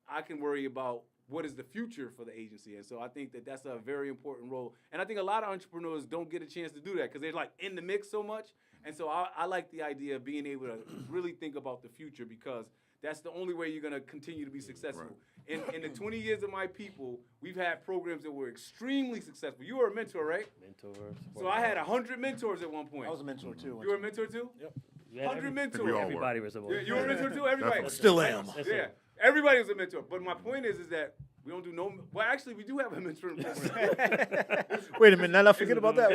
I can worry about what is the future for the agency. And so I think that that's a very important role. And I think a lot of entrepreneurs don't get a chance to do that because they're like in the mix so much. And so I like the idea of being able to really think about the future, because that's the only way you're going to continue to be successful. Right. In the 20 years of My People, we've had programs that were extremely successful. You were a mentor, right? Mentor. So I had 100 mentors at one point. I was a mentor too. You were a mentor too? Yep. 100 mentors. Everybody was a mentor. You were a mentor too? Everybody. Still am. Yeah. Everybody was a mentor. But my point is that we don't do well, actually, we do have a mentoring program. Wait a minute, now I forget about that.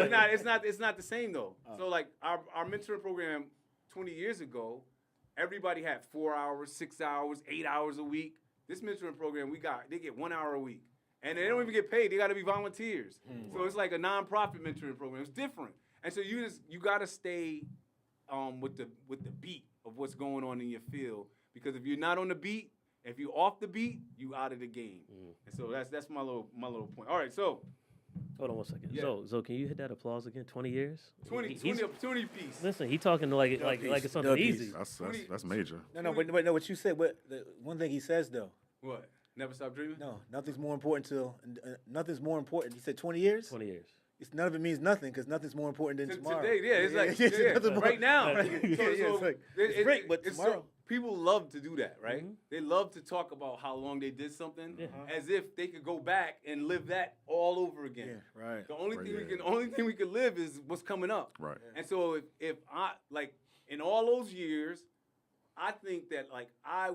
It's not the same though. So like our mentoring program 20 years ago, everybody had 4 hours, 6 hours, 8 hours a week. This mentoring program they get 1 hour a week. And they don't even get paid. They got to be volunteers. So it's like a nonprofit mentoring program. It's different. And so you got to stay with the beat of what's going on in your field, because if you're not on the beat, if you're off the beat, you out of the game. And so that's my little point. All right, so hold on 1 second. Yeah. So can you hit that applause again? 20 years? 20 piece. Listen, he talking like it's something easy. That's major. No, but no, what you said. The one thing he says though. What? Never stop dreaming? No, nothing's more important nothing's more important. He said 20 years. 20 years. None of it means nothing, because nothing's more important than tomorrow. Today, it's like right now. It's great, but tomorrow. People love to do that, right? Mm-hmm. They love to talk about how long they did something, as if they could go back and live that all over again. Yeah, right. The only thing we can live is what's coming up. Right. And so if I, like, in all those years, I think that like I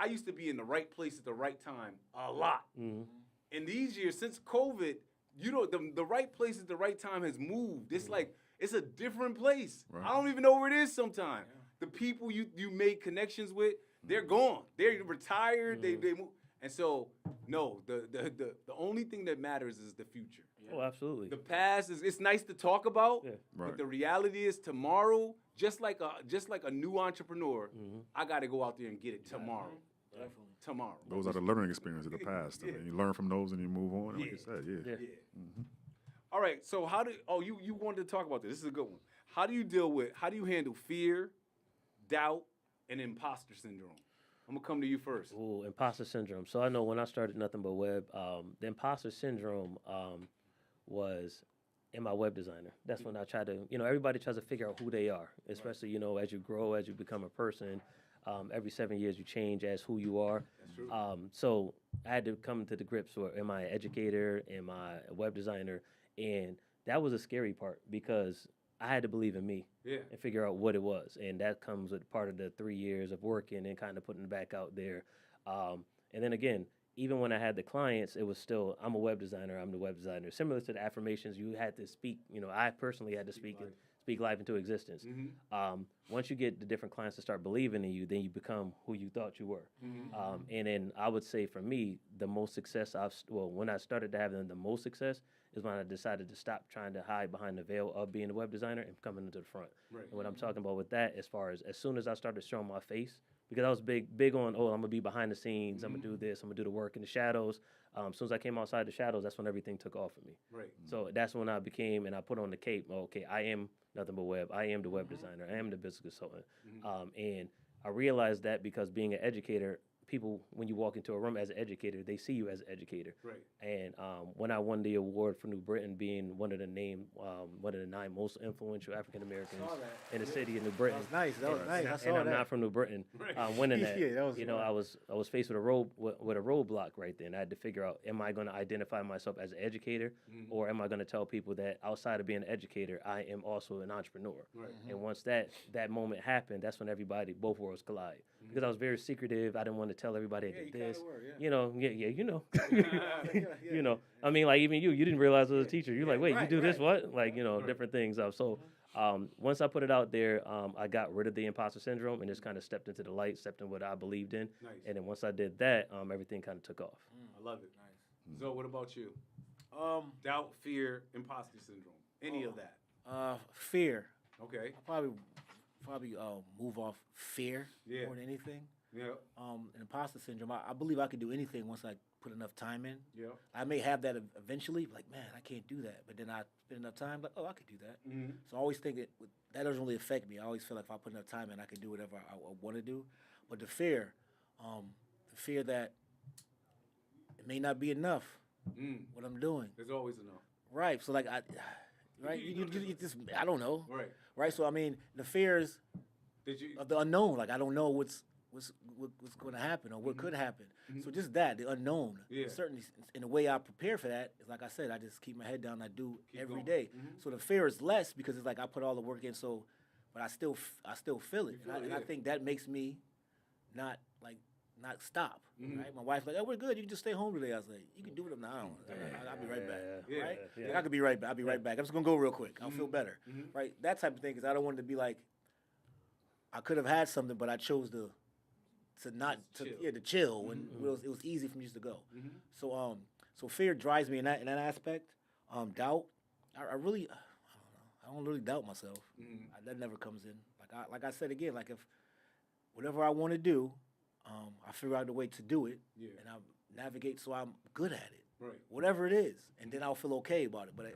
used to be in the right place at the right time a lot. Mhm. In these years since COVID, the right place at the right time has moved. It's like it's a different place. Right. I don't even know where it is sometimes. The people you made connections with, they're gone. They're retired. They move. And so no, the only thing that matters is the future. Oh, absolutely. The past it's nice to talk about, Yeah. Right. but the reality is tomorrow, just like a new entrepreneur, I got to go out there and get it tomorrow. Definitely. Tomorrow. Those are the learning experiences of the past. Yeah. I mean, you learn from those and you move on. And like you said, Yeah. Yeah. All right. So you wanted to talk about this? This is a good one. How do you handle fear, doubt, and imposter syndrome? I'm gonna come to you first. Ooh, imposter syndrome. So I know when I started Nothing But Web, the imposter syndrome was in my web designer. That's when I tried to, everybody tries to figure out who they are, especially, as you grow, as you become a person. Every 7 years you change as who you are. That's true. So I had to come to the grips with, am I an educator? Am I a web designer? And that was a scary part because I had to believe in me Yeah. and figure out what it was. And that comes with part of the 3 years of working and kind of putting it back out there. And then again, even when I had the clients, it was still, I'm a web designer, I'm the web designer. Similar to the affirmations, you had to speak, I personally had to speak life into existence. Once you get the different clients to start believing in you, then you become who you thought you were. And then I would say for me, the most success when I started to have the most success is when I decided to stop trying to hide behind the veil of being a web designer and coming into the front. Right. And what I'm talking about with that, as soon as I started showing my face, because I was big on, I'm gonna be behind the scenes, I'm gonna do this, I'm gonna do the work in the shadows. As soon as I came outside the shadows, that's when everything took off for me. Right. So that's when I became, and I put on the cape. Okay, I am Nothing But Web. I am the web designer. I am the business consultant. And I realized that because being an educator, people, when you walk into a room as an educator, they see you as an educator. Right. And when I won the award for New Britain, being one of the 9 most influential African Americans Saw that. in the city of New Britain. That was nice. That was nice. I saw And I'm that. not from New Britain. Right. Winning that, Yeah, that was I was faced with a roadblock right then. I had to figure out: am I going to identify myself as an educator, or am I going to tell people that outside of being an educator, I am also an entrepreneur? Right. And once that moment happened, that's when both worlds collide. Because I was very secretive. I didn't want to tell everybody I did this. I mean, like even you didn't realize as a teacher. You're like, wait, you do this, what? Like, different things. Once I put it out there, I got rid of the imposter syndrome and just kind of stepped into the light, stepped in what I believed in. Nice. And then once I did that, everything kind of took off. I love it. Nice. So what about you? Doubt, fear, imposter syndrome. Any of that? Fear. Okay. I'll probably move off fear Yeah. more than anything. Yeah. And imposter syndrome. I believe I could do anything once I put enough time in. Yeah. I may have that eventually, like, man, I can't do that. But then I spend enough time, like, I could do that. So I always think that doesn't really affect me. I always feel like if I put enough time in, I can do whatever I want to do. But the fear that it may not be enough what I'm doing. There's always enough. Right. So like you just I don't know. Right. Right. So I mean the fears Did you? of the unknown. Like I don't know what's going to happen or what could happen. So just the unknown. Yeah. Certainly, in the way I prepare for that is like I said, I just keep my head down. I do every going. day. So the fear is less because it's like I put all the work in. So, but I still feel it, and I think that makes me not stop. Right? My wife's like, "Oh, we're good. You can just stay home today." I was like, "You can do it now. I'll be right back." Yeah. Right? Yeah. Like, I could be right back. I'll be right back. I'm just gonna go real quick. I'll feel better. Right? That type of thing. Because I don't want it to be like I could have had something, but I chose to chill when it was easy for me just to go. So fear drives me in that aspect. Doubt, I really, I don't really doubt myself. That never comes in. Like I said again, like if whatever I want to do, I figure out the way to do it, and I navigate so I'm good at it. Right. Whatever it is, and then I'll feel okay about it. But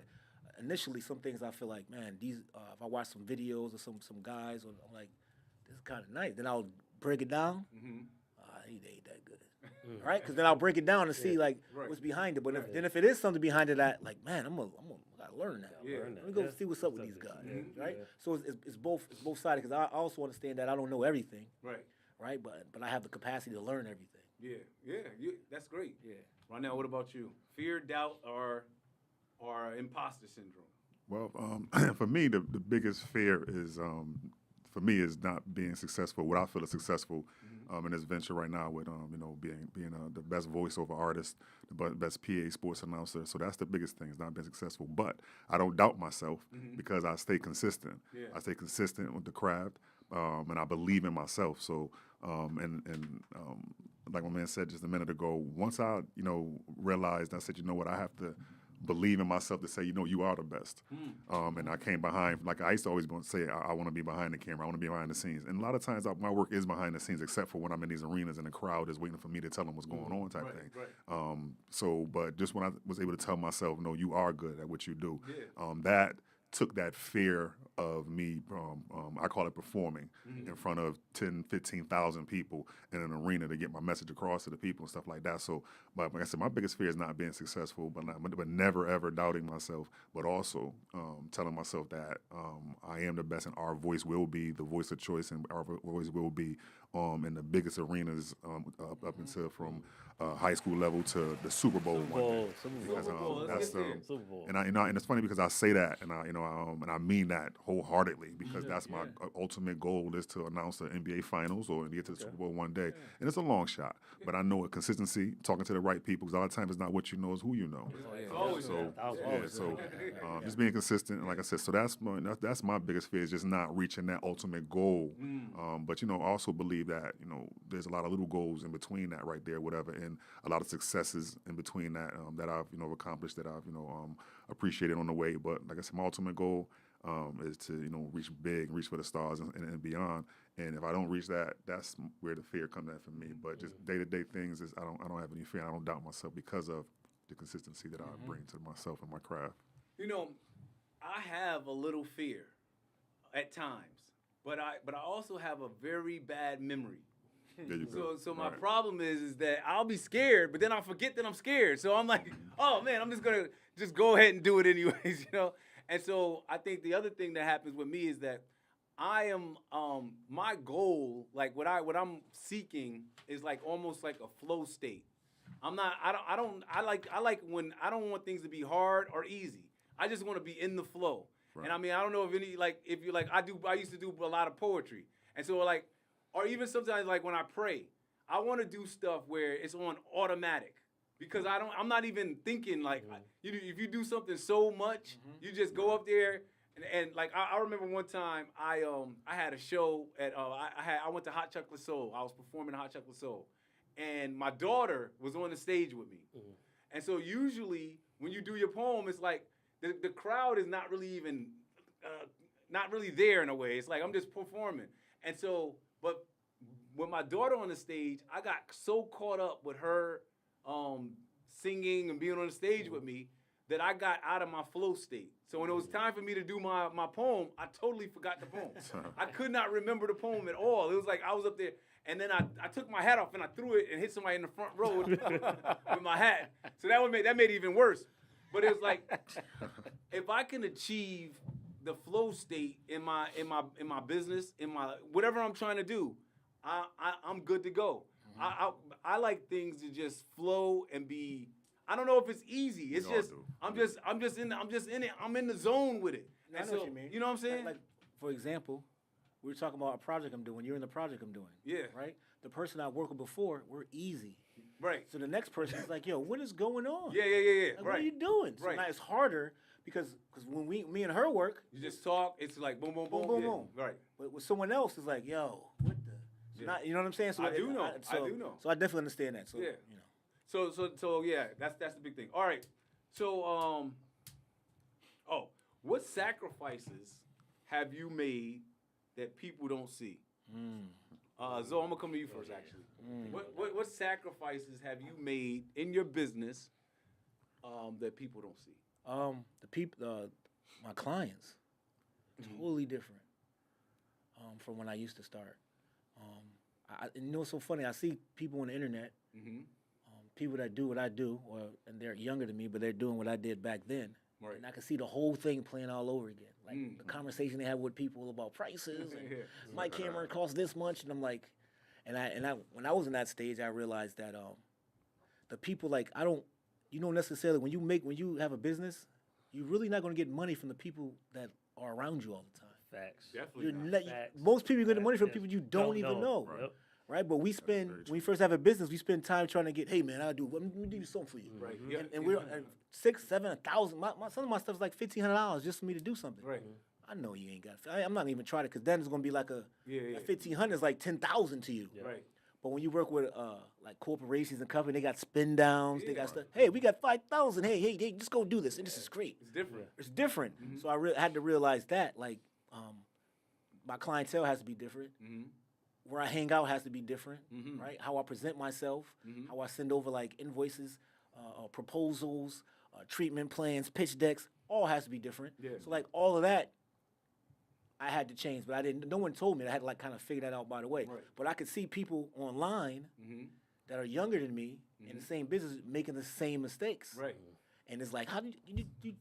initially, some things I feel like, man, these if I watch some videos or some guys, or I'm like, this is kind of nice. Then I'll break it down. It ain't that good, right? Because then I'll break it down and see like what's behind it. But if it is something behind it that like, man, I'm gonna gotta learn that. Yeah. Let me go see what's up with these guys, right? So it's both sided because I also understand that I don't know everything, right? But I have the capacity to learn everything. That's great. Yeah. Ronnell, what about you? Fear, doubt, or imposter syndrome? Well, for me, the biggest fear is for me is not being successful. What I feel is successful in this venture right now with being the best voiceover artist, the best PA sports announcer. So that's the biggest thing, is not being successful. But I don't doubt myself because I stay consistent. Yeah. I stay consistent with the craft, and I believe in myself. So like my man said just a minute ago, once I realized, I said, you know what, I have to believe in myself to say, you are the best. And I came behind, like I used to always say, I want to be behind the camera. I want to be behind the scenes. And a lot of times my work is behind the scenes, except for when I'm in these arenas and the crowd is waiting for me to tell them what's going on type thing. Right. But just when I was able to tell myself, no, you are good at what you do, that took that fear of me, I call it performing in front of 10, 15,000 people in an arena to get my message across to the people and stuff like that. So, but like I said, my biggest fear is not being successful, but never ever doubting myself, but also telling myself that I am the best and our voice will be the voice of choice, and our voice will be in the biggest arenas up until from high school level to the Super Bowl one day. Because, Super Bowl. And it's funny because I say that and I mean that wholeheartedly, because that's my ultimate goal, is to announce the NBA Finals or get to the Super Bowl one day. And it's a long shot, but I know with consistency, talking to the right people, because a lot of times it's not what you know, it's who you know. Just being consistent, and like I said, so that's my biggest fear, is just not reaching that ultimate goal. But I also believe that there's a lot of little goals in between that right there, whatever, and a lot of successes in between that that I've accomplished, that I've appreciated on the way. But like I said, my ultimate goal is to reach big, reach for the stars and beyond. And if I don't reach that, that's where the fear comes in for me. But just day-to-day things is I don't have any fear. I don't doubt myself because of the consistency that I bring to myself and my craft. I have a little fear at times, but I also have a very bad memory. There you go. So my problem is that I'll be scared, but then I'll forget that I'm scared. So I'm like, oh man, I'm just gonna go ahead and do it anyways, And so I think the other thing that happens with me is that I am my goal, like what I'm seeking, is like almost like a flow state. I like when I don't want things to be hard or easy. I just want to be in the flow. Right. And I mean, I don't know if you're like, I used to do a lot of poetry. And so like, or even sometimes like when I pray, I want to do stuff where it's on automatic, because I'm not even thinking like, if you do something so much, you just go up there and like, I remember one time I had a show at, I went to Hot Chocolate Soul. I was performing Hot Chocolate Soul, and my daughter was on the stage with me. And so usually when you do your poem, it's like the crowd is not really even, not really there in a way. It's like I'm just performing. And so, but with my daughter on the stage, I got so caught up with her singing and being on the stage with me that I got out of my flow state. So when it was time for me to do my poem, I totally forgot the poem. I could not remember the poem at all. It was like I was up there, and then I took my hat off and I threw it and hit somebody in the front row with my hat. So that made it even worse. But it was like, if I can achieve the flow state in my business, in my whatever I'm trying to do, I'm good to go. I like things to just flow and be. I don't know if it's easy. It's just I'm just in it. I'm in the zone with it. I know what you mean. You know what I'm saying? Like for example, we were talking about a project I'm doing. You're in the project I'm doing. Yeah. Right. The person I worked with before, we're easy. Right. So the next person is like, yo, what is going on? Yeah. Like, Right. What are you doing? So Right. now it's harder because when me and her work, You just talk. It's like boom, boom, boom, boom, boom, yeah. boom. Right. But with someone else, it's like, yo, what the? So now, you know what I'm saying? So I do know. I do know. So I definitely understand that. So Yeah. So yeah, that's the big thing. All right. So what sacrifices have you made that people don't see? Zoe, I'm gonna come to you first. Actually, what sacrifices have you made in your business that people don't see? The people, my clients, totally different from when I used to start. It's so funny. I see people on the internet, people that do what I do, and they're younger than me, but they're doing what I did back then. Right. And I can see the whole thing playing all over again. Like the conversation they have with people about prices and my camera costs this much, and I'm like, and I when I was in that stage, I realized that the people you don't necessarily when you have a business, you're really not going to get money from the people that are around you all the time. Facts. Definitely not. Most people get the money from Facts. people you don't even know. Yep. Right, but we spend when we first have a business, we spend time trying to get. Hey, man, let me do something for you. Right. Yeah. And we're at 6, 7, 1,000. Some of my stuff's like $1,500 just for me to do something. Right. I know you ain't got. I'm not even trying it because then it's gonna be like a Yeah. 1,500 is like 10,000 to you. Right. But when you work with like corporations and companies, they got spin downs. They got stuff. Hey, we got 5,000. Hey, just go do this, and this is great. It's different. It's different. So I had to realize that like my clientele has to be different. Where I hang out has to be different, right? How I present myself, how I send over like invoices, proposals, treatment plans, pitch decks, all has to be different. Yeah. So like all of that, I had to change, but I didn't. No one told me. I had to like kind of figure that out by the way. Right. But I could see people online that are younger than me in the same business making the same mistakes. Right. And it's like, how do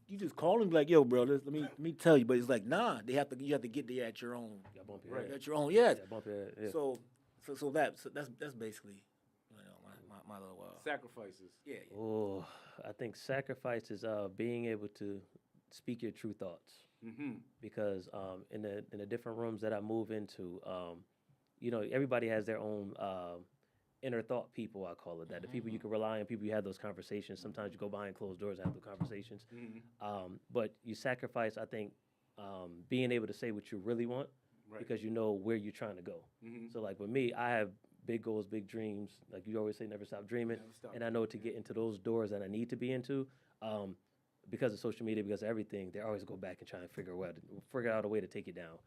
you just call them like, yo, bro, let me tell you. But it's like, nah, you have to get there at your own. Right. At your own, yes. Yeah, bump your head, yeah. So that's basically, my little Sacrifices. yeah. Oh, I think sacrifice is being able to speak your true thoughts. Because in the different rooms that I move into, everybody has their own inner thought people, I call it that. The people you can rely on, people you have those conversations. Sometimes you go behind closed doors and have the conversations. But you sacrifice, I think, being able to say what you really want because you know where you're trying to go. So like with me, I have big goals, big dreams. Like you always say, never stop dreaming. And I know to get into those doors that I need to be into, because of social media, because of everything, they always go back and try and figure out a way to take it down.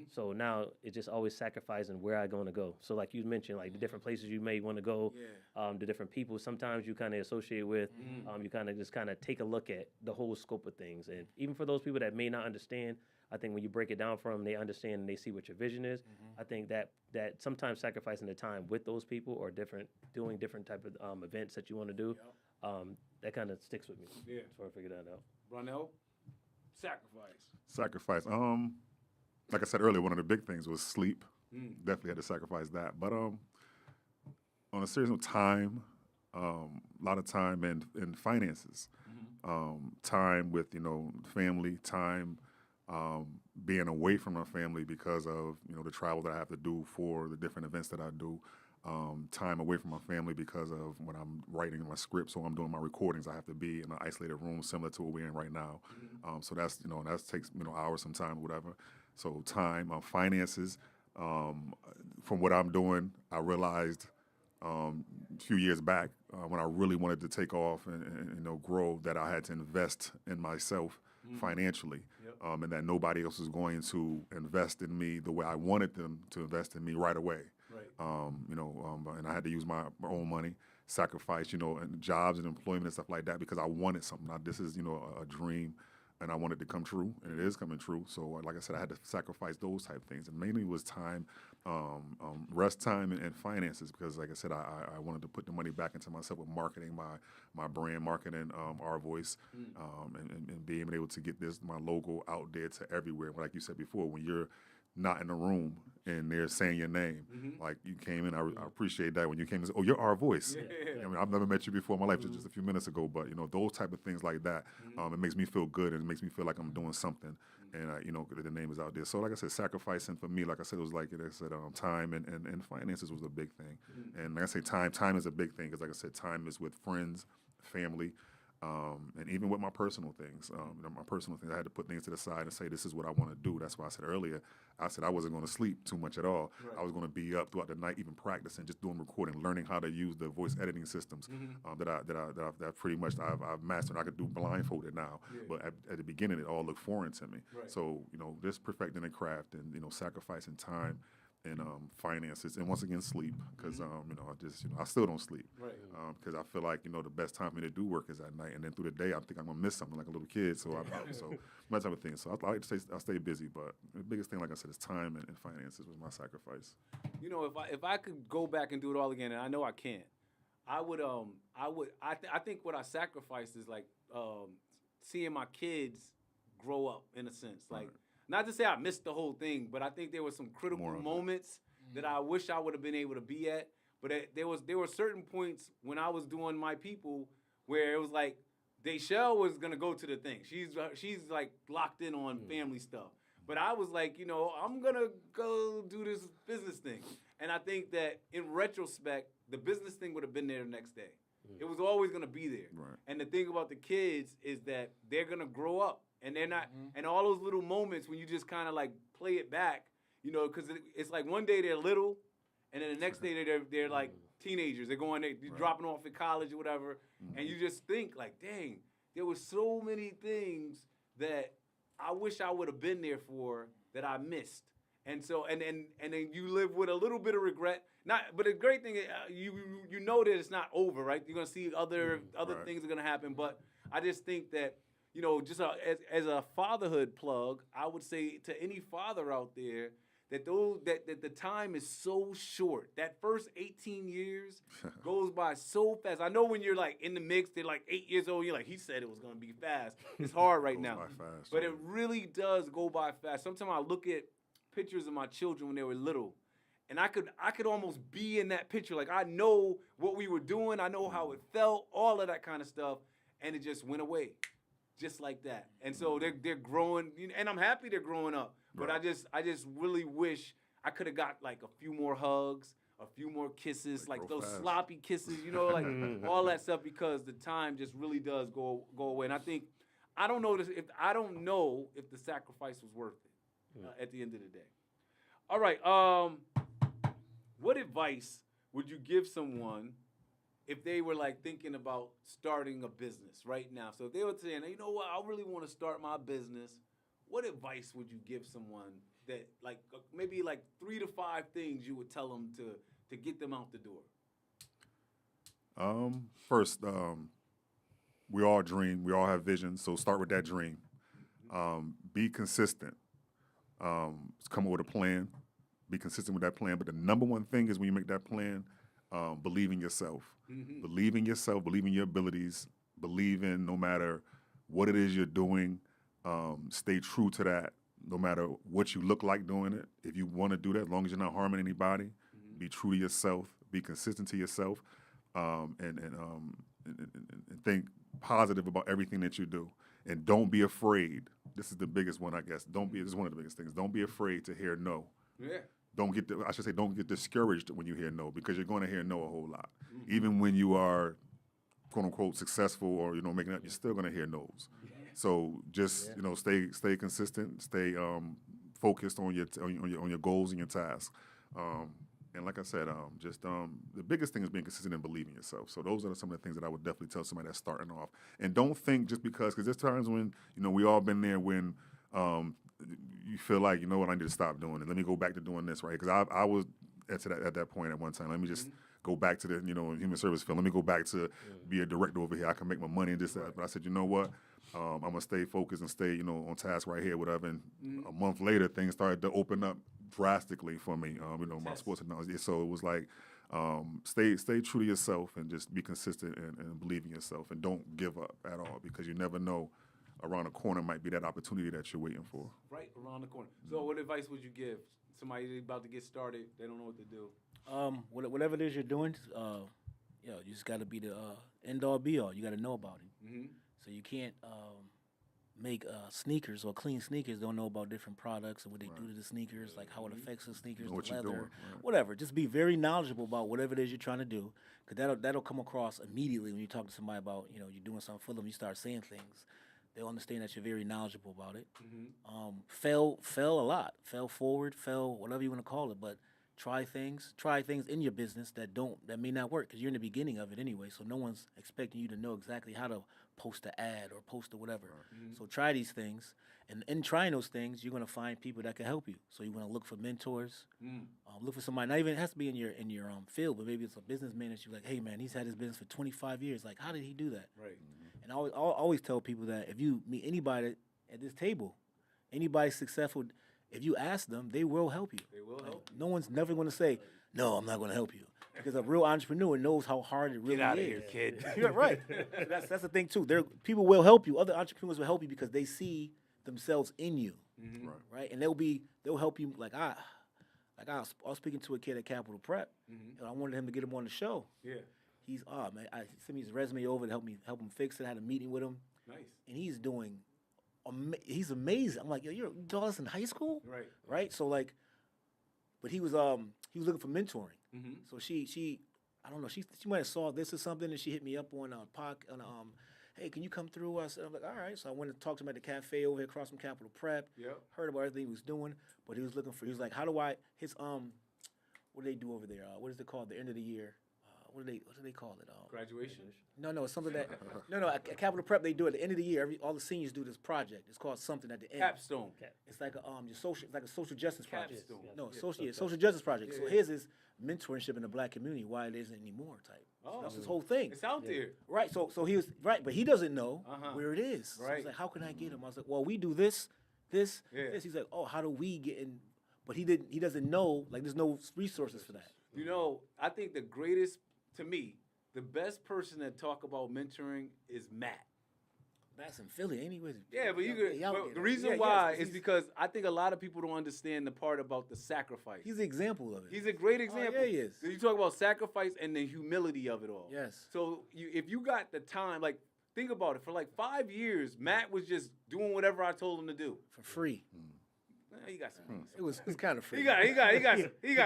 So now it's just always sacrificing where I going to go. So like you mentioned, like the different places you may want to go, the different people sometimes you kind of associate with, you kind of just take a look at the whole scope of things. And even for those people that may not understand, I think when you break it down for them, they understand and they see what your vision is. I think that sometimes sacrificing the time with those people or doing different type of events that you want to do, that kind of sticks with me. Yeah. So I figured that out. Ronnell, sacrifice. Sacrifice. Like I said earlier, one of the big things was sleep. Definitely had to sacrifice that. But on a serious note, time, a lot of time and finances. Time with family, time being away from my family because of the travel that I have to do for the different events that I do. Time away from my family because of when I'm writing my scripts or I'm doing my recordings, I have to be in an isolated room similar to what we're in right now. So that's that takes hours sometimes, whatever. So time, finances. From what I'm doing, I realized a few years back when I really wanted to take off and grow, that I had to invest in myself financially, and that nobody else was going to invest in me the way I wanted them to invest in me right away. And I had to use my own money, sacrifice, and jobs and employment and stuff like that because I wanted something. Now, this is, a dream, and I wanted to come true, and it is coming true. So, like I said, I had to sacrifice those type of things, and mainly it was time, rest time, and finances because, like I said, I wanted to put the money back into myself with marketing my brand, marketing Rvoice, and being able to get my logo out there to everywhere. But like you said before, when you're not in the room and they're saying your name. Like you came in, I appreciate that when you came and said, "Oh, you're Rvoice." I mean, I've never met you before in my life, just a few minutes ago. But those type of things like that, it makes me feel good and it makes me feel like I'm doing something. And the name is out there. So like I said, sacrificing for me, like I said, it was like I said, time and finances was a big thing. And like I say, time is a big thing because like I said, time is with friends, family. And even with my personal things, I had to put things to the side and say, this is what I want to do. That's why I said earlier, I said I wasn't going to sleep too much at all. Right. I was going to be up throughout the night, even practicing, just doing recording, learning how to use the voice editing systems that pretty much I've mastered. I could do blindfolded now, but at the beginning, it all looked foreign to me. Right. So just perfecting the craft and sacrificing time. And finances, and once again sleep, because I still don't sleep, right? Because I feel like the best time for me to do work is at night, and then through the day I think I'm gonna miss something like a little kid, so I'm out. So that type of thing. So I like to say I stay busy, but the biggest thing, like I said, is time and finances was my sacrifice. If I could go back and do it all again, and I know I can't, I think what I sacrificed is like seeing my kids grow up in a sense, like. Right. Not to say I missed the whole thing, but I think there were some critical moments that I wish I would have been able to be at. But there were certain points when I was doing my people where it was like, Deshelle was gonna go to the thing. She's like locked in on family stuff. But I was like, you know, I'm gonna go do this business thing. And I think that in retrospect, the business thing would have been there the next day. It was always gonna be there. Right. And the thing about the kids is that they're gonna grow up, and they're not. And all those little moments when you just kind of like play it back, you know, because it's like one day they're little, and then the next day they're like teenagers. They're dropping off at college or whatever, and you just think like, dang, there was so many things that I wish I would have been there for that I missed. And so and then you live with a little bit of regret. But the great thing is you know that it's not over, right? You're gonna see other Right. things are gonna happen. But I just think that, you know, just as a fatherhood plug, I would say to any father out there that the time is so short. That first 18 years goes by so fast. I know when you're like in the mix, they're like 8 years old. You're like, he said it was gonna be fast. It's hard right Goes now, by fast, but yeah. it really does go by fast. Sometimes I look at pictures of my children when they were little, and I could almost be in that picture. Like, I know what we were doing, I know how it felt, all of that kind of stuff, and it just went away, just like that. And so they're growing, and I'm happy they're growing up. But Right. I just really wish I could have got like a few more hugs, a few more kisses, They like grow those fast. sloppy kisses, you know, like all that stuff, because the time just really does go away. And I think I don't know if the sacrifice was worth it at the end of the day. All right. What advice would you give someone if they were like thinking about starting a business right now? So if they were saying, you know what, I really want to start my business, what advice would you give someone that like maybe like 3 to 5 things you would tell them to get them out the door? First, we all dream, we all have visions, so start with that dream. Be consistent. Come up with a plan. Be consistent with that plan. But the number one thing is when you make that plan, believe in yourself. Believe in yourself, believe in your abilities, believe in no matter what it is you're doing, stay true to that, no matter what you look like doing it. If you want to do that, as long as you're not harming anybody, be true to yourself, be consistent to yourself, and think positive about everything that you do. And don't be afraid. This is the biggest one, I guess. This is one of the biggest things. Don't be afraid to hear no. Yeah. Don't get discouraged when you hear no, because you're going to hear no a whole lot. Even when you are, quote unquote, successful or, making up, you're still going to hear no's. So just, stay consistent, stay focused on your goals and your tasks. And like I said, the biggest thing is being consistent and believing in yourself. So those are some of the things that I would definitely tell somebody that's starting off. And don't think just because there's times when, we all been there when you feel like, you know what, I need to stop doing it. Let me go back to doing this, right? Because I was at that point at one time. Let me just go back to the, human service field. Let me go back to be a director over here. I can make my money and this, that. But I said, you know what? I'm going to stay focused and stay, on task right here, whatever. And a month later, things started to open up drastically for me, my sports technology. So it was like, stay true to yourself and just be consistent and believe in yourself. And don't give up at all, because you never know, around the corner might be that opportunity that you're waiting for. Right around the corner. So what advice would you give somebody about to get started? They don't know what to do. Whatever it is you're doing, you just got to be the end all be all. You got to know about it. So you can't make sneakers or clean sneakers. Don't know about different products and what they do to the sneakers, like how it affects the sneakers, Know what the you're leather, doing, right. whatever. Just be very knowledgeable about whatever it is you're trying to do, because that'll come across immediately when you talk to somebody about you're doing something for them. You start saying things. They'll understand that you're very knowledgeable about it. Fail a lot. Fail forward, fail, whatever you want to call it. But try things in your business that may not work, because you're in the beginning of it anyway. So no one's expecting you to know exactly how to post an ad or post or whatever. So try these things. And in trying those things, you're going to find people that can help you. So you're going to look for mentors. Look for somebody. Not even it has to be in your field, but maybe it's a businessman that you're like, hey man, he's had his business for 25 years. Like, how did he do that? Right. And I always tell people that if you meet anybody at this table, anybody successful, if you ask them, they will help you. They will help you. No one's never going to say, no, I'm not going to help you. Because a real entrepreneur knows how hard it really is. Get out of here, kid. You're right. That's the thing, too. People will help you. Other entrepreneurs will help you because they see themselves in you. Right? And they'll help you. Like I was speaking to a kid at Capital Prep, and I wanted him to get him on the show. Yeah. He's I sent me his resume over to help him fix it. I had a meeting with him, Nice. and he's doing he's amazing. I'm like, yo, you're doing this in high school, Right. right? So like, but he was looking for mentoring. Mm-hmm. So she I don't know, she might have saw this or something, and she hit me up on hey, can you come through? I said, I'm like, all right. So I went and talked to him at the cafe over here across from Capital Prep. Yep. Heard about everything he was doing, but he was like, how do I what do they do over there? What is it called? The end of the year. What do they call it? Graduation. No, it's something that at Capital Prep they do at the end of the year. All the seniors do this project. It's called something at the end. Capstone. It's like a social justice project. Capstone. No, Yeah, social justice project. Yeah, So yeah. his is mentorship in the black community. Why it isn't anymore type. Oh. That's his whole thing. It's out there. Right. So he was right, but he doesn't know where it is. So Right. he's like, how can I get him? I was like, well, we do this. Yeah. He's like, oh, how do we get in? But he doesn't know. Like, there's no resources for that. You know, I think the greatest, to me, the best person to talk about mentoring is Matt. That's in Philly, anyways. Yeah, but you could. Yeah, But the reason why is because I think a lot of people don't understand the part about the sacrifice. he's the example of it. He's a great example. yeah, he is. You talk about sacrifice and the humility of it all. Yes. So if you got the time, like, think about it. For like 5 years, Matt was just doing whatever I told him to do. For free. Well, he got some. It was kind of free. He got a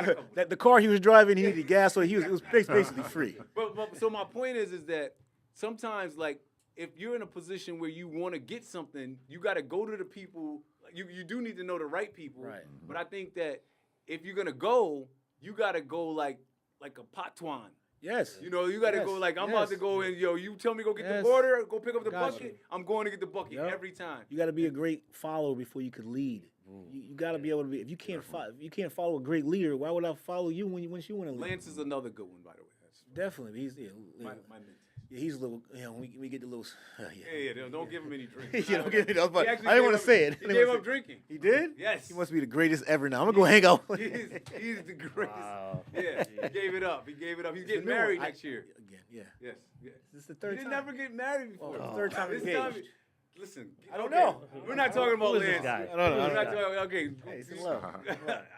couple. That the car he was driving, he needed gas, so it was basically free. But so my point is that sometimes, like, if you're in a position where you want to get something, you got to go to the people. You do need to know the right people. Right. But I think that if you're gonna go, you got to go like a patuan. Yes. You know, you got to Yes, go like, I'm about to yes. go and, you tell me go get Yes. the water, go pick up the Got bucket. you. I'm going to get the bucket Yep. every time. You got to be a great follower before you could lead. You got to be able to be. If you can't follow a great leader, why would I follow you when you want to lead? Lance is another good one, by the way. That's Definitely, he's my mentor. he's a little. We get the little. Yeah, don't give him any drinks. You don't get it. I He actually didn't want to gave say it. He gave up drinking. He did? Yes. He must be the greatest ever now. I'm gonna go hang out. He's the greatest. Wow. Yeah, he gave it up. He gave it up. He's getting new one. married next year. Again, yeah. Yes. Yes. This is the He third didn't time. never get married before. Oh, third time This engaged. time, listen. I don't okay, know. We're not talking about Who is this Lance. guy? I don't know. We're not talking. Okay. Hey, it's in love.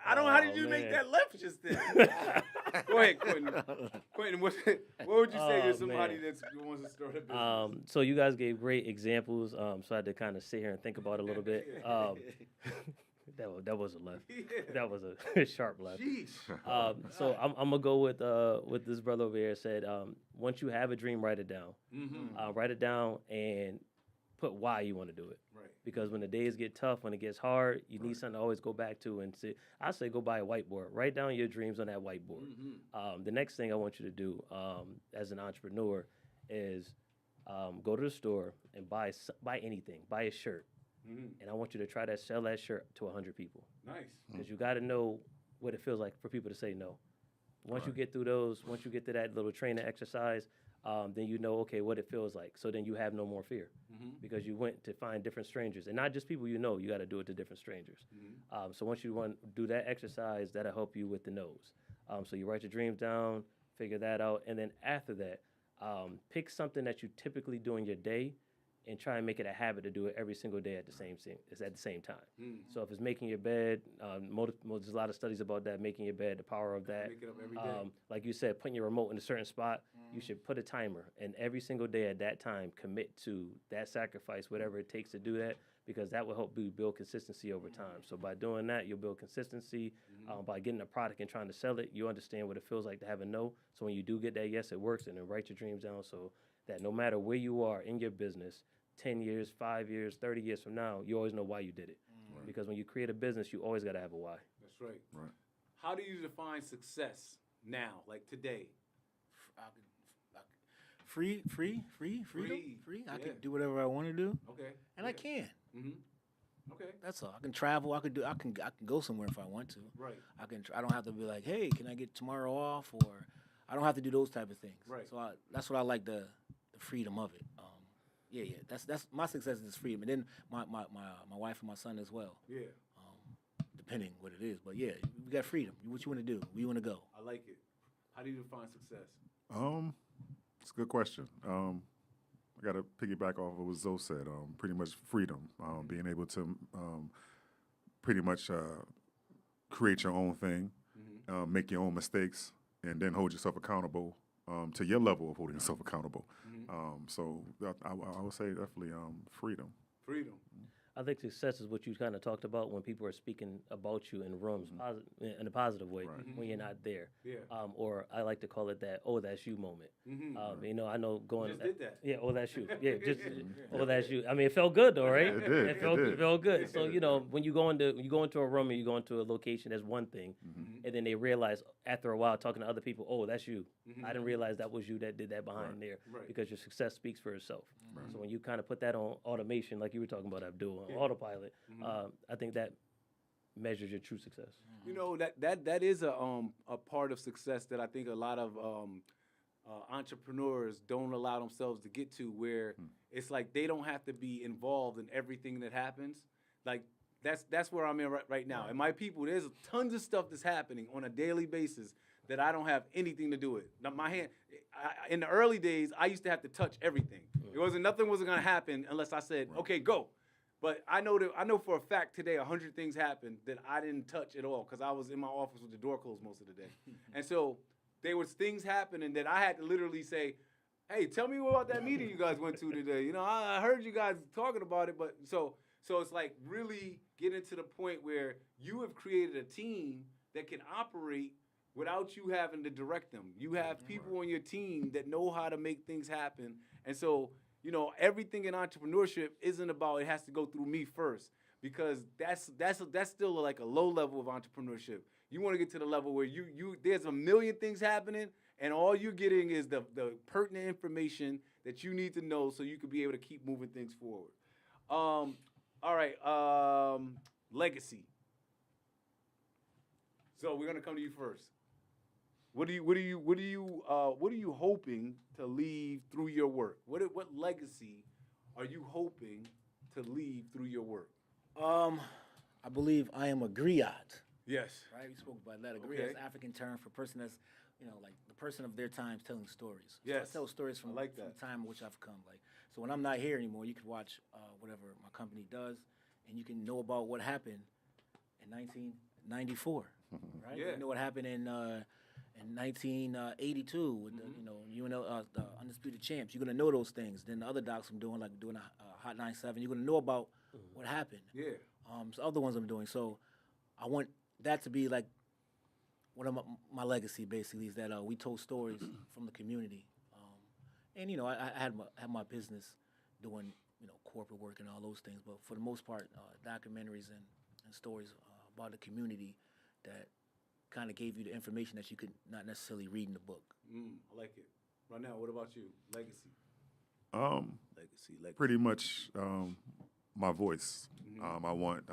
I don't know. How did Oh, you make man. that left just then? Go ahead, Quentin. Quentin, what would you say Oh, to somebody man. that wants to start a business? So you guys gave great examples. So I had to kind of sit here and think about it a little bit. That was a left. Yeah. That was a sharp left. Sheesh. So I'm gonna go with this brother over here. Said once you have a dream, write it down. Mm-hmm. Write it down and put why you want to do it. Right. Because when the days get tough, when it gets hard, you need something to always go back to and say. I say go buy a whiteboard. Write down your dreams on that whiteboard. Mm-hmm. The next thing I want you to do as an entrepreneur is go to the store and buy anything. Buy a shirt. Mm-hmm. And I want you to try to sell that shirt to 100 people. Nice. Because you got to know what it feels like for people to say no. Once you get through once you get to that little training exercise, then you know, okay, what it feels like. So then you have no more fear Mm-hmm. because you went to find different strangers. And not just people you know, you got to do it to different strangers. Mm-hmm. So once you do that exercise, that'll help you with the no's. So you write your dreams down, figure that out. And then after that, pick something that you typically do in your day and try and make it a habit to do it every single day at the same time. Mm-hmm. So if it's making your bed, there's a lot of studies about that, making your bed, the power of that. Make it up every day. Like you said, putting your remote in a certain spot, you should put a timer. And every single day at that time, commit to that sacrifice, whatever it takes to do that, because that will help you build consistency over time. So by doing that, you'll build consistency. By getting a product and trying to sell it, you understand what it feels like to have a no. So when you do get that yes, it works, and then write your dreams down so that no matter where you are in your business, 10 years, 5 years, 30 years from now, you always know why you did it. Because when you create a business, you always got to have a why. That's right. Right. How do you define success now, like today? Freedom. Free, I yeah. can do whatever I want to do, Okay. and I can. Mm-hmm. Okay. That's all. I can travel. I can go somewhere if I want to. Right. I don't have to be like, hey, can I get tomorrow off? Or I don't have to do those type of things. Right. So that's what I like the freedom of it. Yeah. That's my success is freedom, and then my wife and my son as well. Yeah. Depending what it is, but yeah, we got freedom. What you want to do? Where you want to go? I like it. How do you define success? It's a good question. I got to piggyback off of what Zoe said. Pretty much freedom, being able to pretty much create your own thing, make your own mistakes, and then hold yourself accountable to your level of holding yourself accountable. So I would say definitely freedom. Freedom. I think success is what you kind of talked about when people are speaking about you in rooms, in a positive way, when you're not there. Yeah. Or I like to call it that, oh, that's you moment. You know, I know going. Just did that. Yeah, oh, that's you. Yeah, just oh, that's you. I mean, it felt good though, right? It did. It felt, It did. it felt good. So you know, when you go into a room and you go into a location, that's one thing, and then they realize after a while talking to other people, oh, that's you. I didn't realize that was you that did that behind there, Right. because your success speaks for itself. So when you kind of put that on automation, like you were talking about, Abdul, on autopilot, I think that measures your true success. You know, that is a part of success that I think a lot of entrepreneurs don't allow themselves to get to, where it's like they don't have to be involved in everything that happens. Like that's where I'm in right now. And my people, there's tons of stuff that's happening on a daily basis that I don't have anything to do with. Now, in the early days, I used to have to touch everything. Nothing was going to happen unless I said, okay, go. But I know for a fact today 100 things happened that I didn't touch at all because I was in my office with the door closed most of the day. And so there was things happening that I had to literally say, hey, tell me about that meeting you guys went to today. You know, I heard you guys talking about it, but so it's like really getting to the point where you have created a team that can operate without you having to direct them. You have people on your team that know how to make things happen. And so, you know, everything in entrepreneurship isn't about it has to go through me first, because that's still like a low level of entrepreneurship. You want to get to the level where you there's a million things happening and all you're getting is the pertinent information that you need to know so you can be able to keep moving things forward. All right, legacy. So we're gonna come to you first. What are you hoping to leave through your work? What legacy are you hoping to leave through your work? I believe I am a griot. Yes. Right? We spoke about that. A griot Okay. is African term for person that's, you know, like the person of their time telling stories. Yes. So I tell stories from, I like from that. the time in which I've come. Like, so when I'm not here anymore, you can watch whatever my company does, and you can know about what happened in 1994. Right? Yeah. You know what happened in 1982 with the Undisputed Champs. You're gonna know those things. Then the other docs I'm doing, like doing a Hot 97, you're gonna know about what happened. Yeah. So other ones I'm doing. So I want that to be like one of my legacy. Basically, is that we told stories from the community, and you know I had my business doing corporate work and all those things. But for the most part, documentaries and stories about the community that kind of gave you the information that you could not necessarily read in the book. I like it. Ronnell, what about you? Legacy. Legacy. Pretty much my voice. I want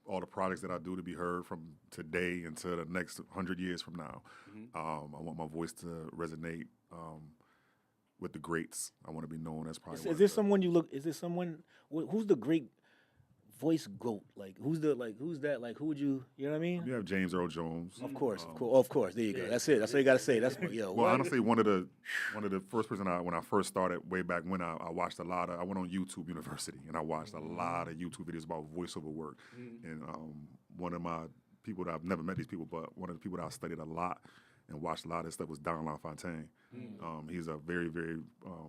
all the projects that I do to be heard from today into the next 100 years from now. I want my voice to resonate with the greats. I want to be known as probably. Is there someone you look? Is there someone? Who's the great voice goat? Like who's that? Like who would you? You know what I mean? You have James Earl Jones. Of course. There you go. That's it. That's all you got to say. That's what, Well, honestly, one of the first person when I first started way back when I watched a lot of. I went on YouTube University and I watched a lot of YouTube videos about voiceover work. And one of my people that I've never met these people, but one of the people that I studied a lot and watched a lot of his stuff was Don LaFontaine. He's a very, very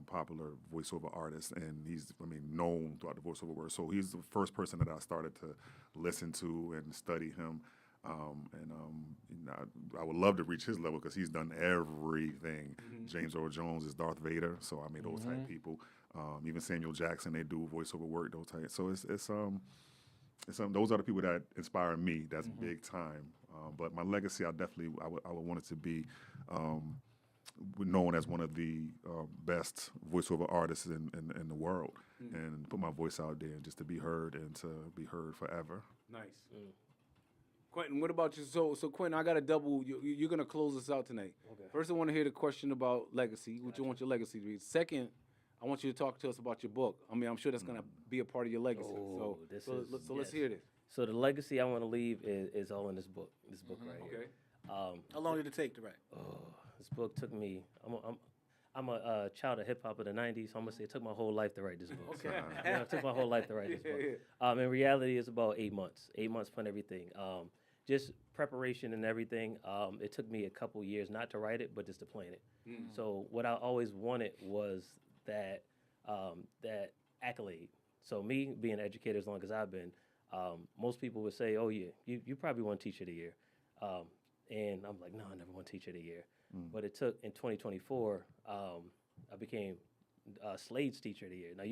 popular voiceover artist, and he's known throughout the voiceover world. So he's the first person that I started to listen to and study him. I would love to reach his level because he's done everything. James Earl Jones is Darth Vader, so I mean those type people. Even Samuel Jackson, they do voiceover work. Those type. So it's those are the people that inspire me. That's big time. But my legacy, I would want it to be known as one of the best voiceover artists in the world, and put my voice out there and just to be heard and to be heard forever. Nice. Quentin, what about you? So Quentin, I got a double. You're gonna close us out tonight. Okay. First, I want to hear the question about legacy. What you want your legacy to be. Second, I want you to talk to us about your book. I mean, I'm sure that's gonna be a part of your legacy. Oh, Let's hear this. So the legacy I want to leave is all in this book. This book right here. Okay. How long did it take to write? This book took me. I'm a child of hip hop of the '90s, so I'm gonna say it took my whole life to write this book. Okay. Yeah, it took my whole life to write this book. In reality, it's about 8 months. 8 months for everything. Just preparation and everything. It took me a couple years not to write it, but just to plan it. So what I always wanted was that accolade. So me being an educator as long as I've been, most people would say, "Oh yeah, you probably won Teacher of the Year," and I'm like, "No, I never won Teacher of the Year." But it took in 2024, I became Slade's Teacher of the Year. Now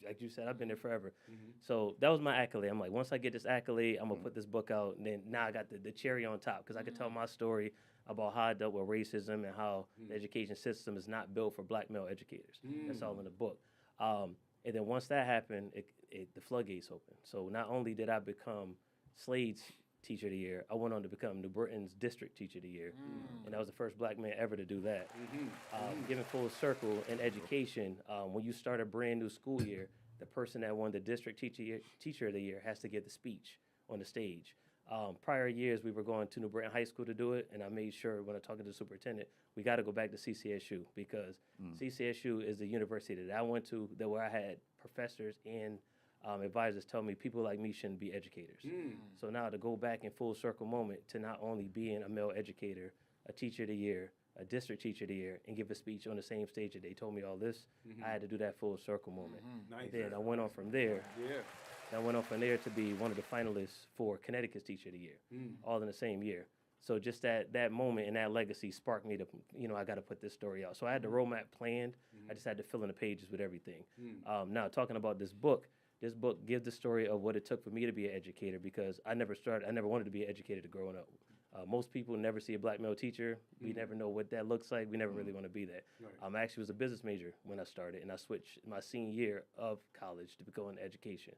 like you said, I've been there forever. So that was my accolade. I'm like, once I get this accolade, I'm gonna put this book out, and then now I got the cherry on top because I could tell my story about how I dealt with racism and how the education system is not built for black male educators. That's all in the book. And then once that happened, the floodgates opened. So not only did I become Slade's Teacher of the Year, I went on to become New Britain's District Teacher of the Year. And I was the first black man ever to do that. Giving full circle in education, when you start a brand new school year, the person that won the District Teacher of the Year has to give the speech on the stage. Prior years, we were going to New Britain High School to do it, and I made sure when I talked to the superintendent, we got to go back to CCSU because CCSU is the university that I went to, where I had professors and advisors tell me people like me shouldn't be educators. So now to go back in full circle moment to not only being a male educator, a Teacher of the Year, a District Teacher of the Year, and give a speech on the same stage that they told me all this, I had to do that full circle moment. Nice. And then I went on from there. I went on from there to be one of the finalists for Connecticut's Teacher of the Year, all in the same year. So just that moment and that legacy sparked me to, I got to put this story out. So I had the roadmap planned. I just had to fill in the pages with everything. Now, talking about this book gives the story of what it took for me to be an educator because I never wanted to be an educator growing up. Most people never see a black male teacher. We never know what that looks like. We never really want to be that. I actually was a business major when I started, and I switched my senior year of college to go into education.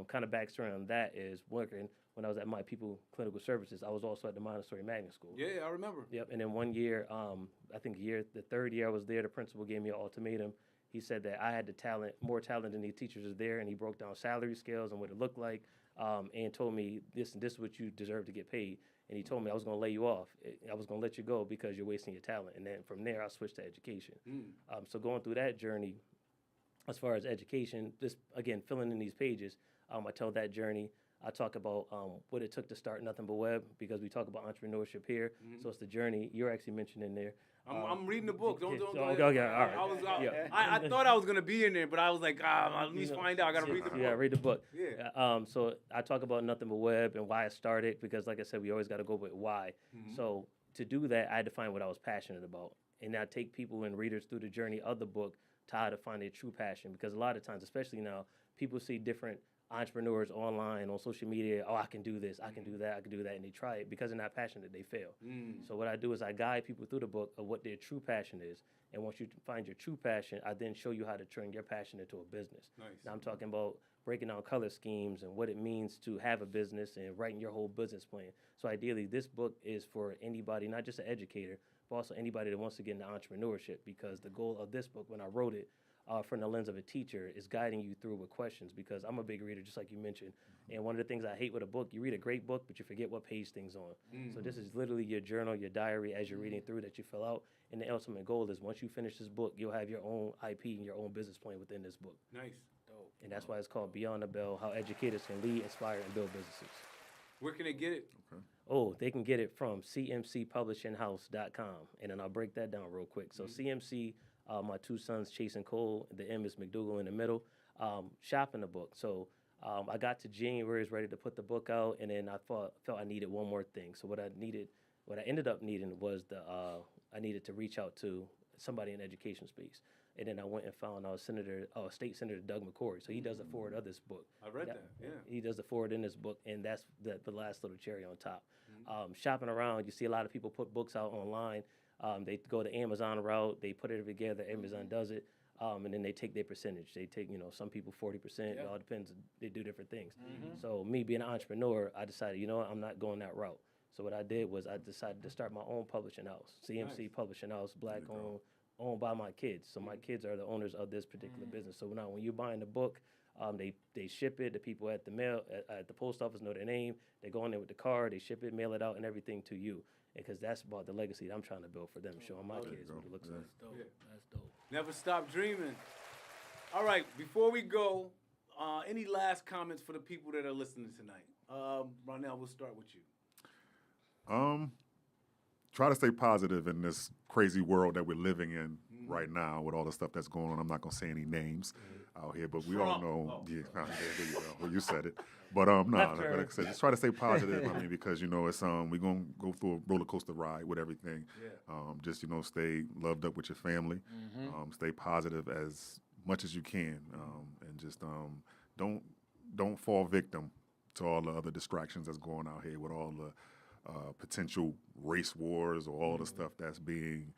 Kind of backstory on that is working when I was at My People Clinical Services. I was also at the Montessori Magnet School. Yeah, I remember. Yep, and then one year, I think the third year I was there, the principal gave me an ultimatum. He said that I had more talent than the teachers was there, and he broke down salary scales and what it looked like, and told me this is what you deserve to get paid. And he told me I was going to lay you off. I was going to let you go because you're wasting your talent. And then from there, I switched to education. So going through that journey, as far as education, just, again, filling in these pages, I tell that journey. I talk about what it took to start Nothing But Web because we talk about entrepreneurship here. So it's the journey you're actually mentioning there. I'm reading the book. Don't. Okay, all right. I thought I was gonna be in there, but I was like, let me find out. I gotta read the book. Yeah, read the book. Yeah. So I talk about Nothing But Web and why I started because, like I said, we always got to go with why. So to do that, I had to find what I was passionate about, and I take people and readers through the journey of the book to how to find their true passion. Because a lot of times, especially now, people see different entrepreneurs online on social media. Oh, I can do this, I can do that, and they try it because they're not passionate, they fail. So what I do is I guide people through the book of what their true passion is, and once you find your true passion, I then show you how to turn your passion into a business. Nice. Now I'm talking about breaking down color schemes and what it means to have a business and writing your whole business plan. So ideally, this book is for anybody, not just an educator, but also anybody that wants to get into entrepreneurship, because the goal of this book, when I wrote it, from the lens of a teacher, is guiding you through with questions, because I'm a big reader, just like you mentioned. And one of the things I hate with a book, you read a great book, but you forget what page things on. So this is literally your journal, your diary as you're reading through that you fill out. And the ultimate goal is once you finish this book, you'll have your own IP and your own business plan within this book. Nice. Dope. And that's why it's called Beyond the Bell, How Educators Can Lead, Inspire, and Build Businesses. Where can they get it? Okay. Oh, they can get it from cmcpublishinghouse.com. And then I'll break that down real quick. So CMC, my two sons, Chase and Cole, the M is McDougald in the middle, shopping the book. So I got to January, was ready to put the book out, and then I felt I needed one more thing. So what I ended up needing was I needed to reach out to somebody in the education space. And then I went and found State Senator Doug McCory. So he does the forward of this book. I read that, yeah. He does the forward in this book, and that's the last little cherry on top. Shopping around, you see a lot of people put books out online. They go the Amazon route, they put it together, Amazon does it, and then they take their percentage. They take, some people 40%, it all depends, they do different things. So me being an entrepreneur, I decided, I'm not going that route. So what I did was I decided to start my own publishing house, CMC Publishing House, black owned by my kids. So my kids are the owners of this particular business. So now when you're buying the book, they ship it, the people at the post office know their name, they go in there with the card, they ship it, mail it out and everything to you. Because that's about the legacy that I'm trying to build for them, showing my kids what it looks like. That's dope. Yeah. That's dope. Never stop dreaming. All right, before we go, any last comments for the people that are listening tonight? Ronnell, we'll start with you. try to stay positive in this crazy world that we're living in right now with all the stuff that's going on. I'm not gonna say any names out here, but we all know. Yeah, there you go. Well, you said it. But like I said, just try to stay positive. I mean, because it's we're gonna go through a roller coaster ride with everything. Yeah. Just stay loved up with your family. Stay positive as much as you can, and just don't fall victim to all the other distractions that's going out here with all the potential race wars or all the stuff that's being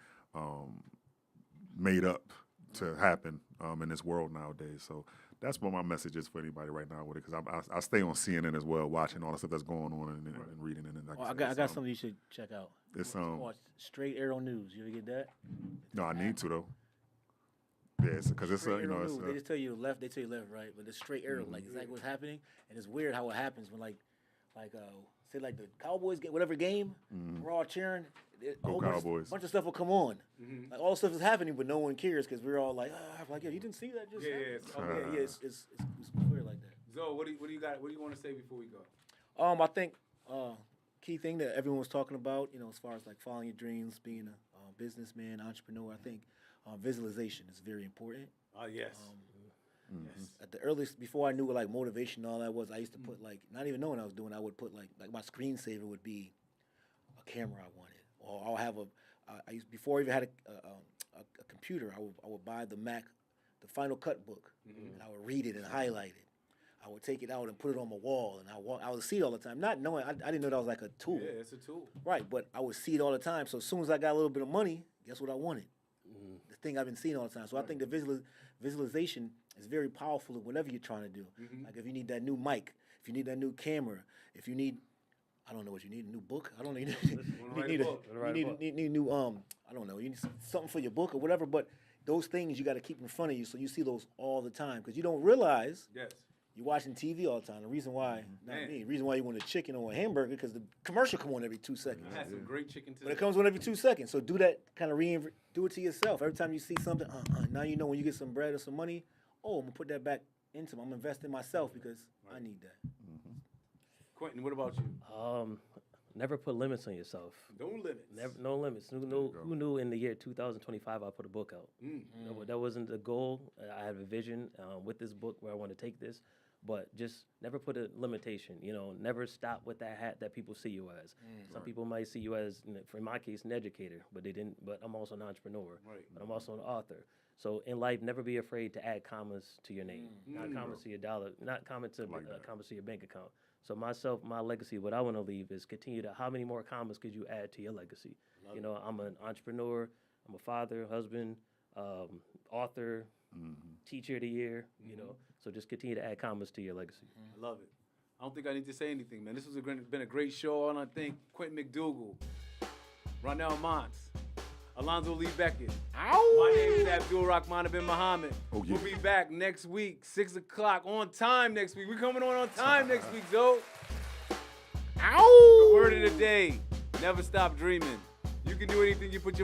made up to happen in this world nowadays. So that's what my message is for anybody right now with it, because I stay on CNN as well, watching all the stuff that's going on and reading it. And I got something you should check out. It's Watch Straight Arrow News. You ever get that? No, I need to though. Yeah, because it's Straight Arrow it's News. They just tell you left. They tell you left, right? But it's straight arrow, like exactly what's happening, and it's weird how it happens when say like the Cowboys get whatever game, we're all cheering. A whole bunch of stuff will come on. Like all stuff is happening, but no one cares because we're all like, yeah, you didn't see that just happened. It's weird like that. Zoe, what do you got? What do you want to say before we go? I think key thing that everyone was talking about, as far as like following your dreams, being a businessman, entrepreneur, I think visualization is very important. Yes. Yes. At the earliest, before I knew what like motivation and all that was, I used to put like, not even knowing I was doing, I would put like my screensaver would be a camera I wanted, or I'll have before I even had a computer, I would buy the Mac, the Final Cut book, and I would read it and highlight it. I would take it out and put it on my wall, and I would see it all the time, not knowing, I didn't know that was like a tool. Yeah, it's a tool. Right, but I would see it all the time. So as soon as I got a little bit of money, guess what I wanted? The thing I've been seeing all the time. So I think the visualization is very powerful in whatever you're trying to do. Like if you need that new mic, if you need that new camera, if you need, I don't know what you need, a new book. I don't know. You need new I don't know. You need something for your book or whatever. But those things you got to keep in front of you so you see those all the time because you don't realize. Yes. You're watching TV all the time. The reason why, the reason why you want a chicken or a hamburger because the commercial come on every 2 seconds. I had some great chicken today. But it comes on every 2 seconds. So do that kind of do it to yourself. Every time you see something, now you know when you get some bread or some money, I'm going to put that back into I'm going to invest in myself because I need that. Quentin, what about you? Never put limits on yourself. No limits. No limits. Who knew in the year 2025 I put a book out? That wasn't the goal. I had a vision with this book where I want to take this. But just never put a limitation, never stop with that hat that people see you as. Some people might see you as, in my case, an educator, but they didn't. But I'm also an entrepreneur, but I'm also an author. So in life, never be afraid to add commas to your name, not commas to your dollar, not commas to commas to your bank account. So my legacy, what I want to leave is continue to, how many more commas could you add to your legacy? I'm an entrepreneur, I'm a father, husband, author, teacher of the year, So just continue to add commas to your legacy. I love it. I don't think I need to say anything, man. This has been a great show. I want to thank Quentin McDougald, Ronnell Monts, Alonzo Lee Beckett. My name is Abdul Rahman bin Muhammad. Oh, yeah. We'll be back next week, 6 o'clock, on time next week. We're coming on time next week, Joe. The word of the day, never stop dreaming. You can do anything you put your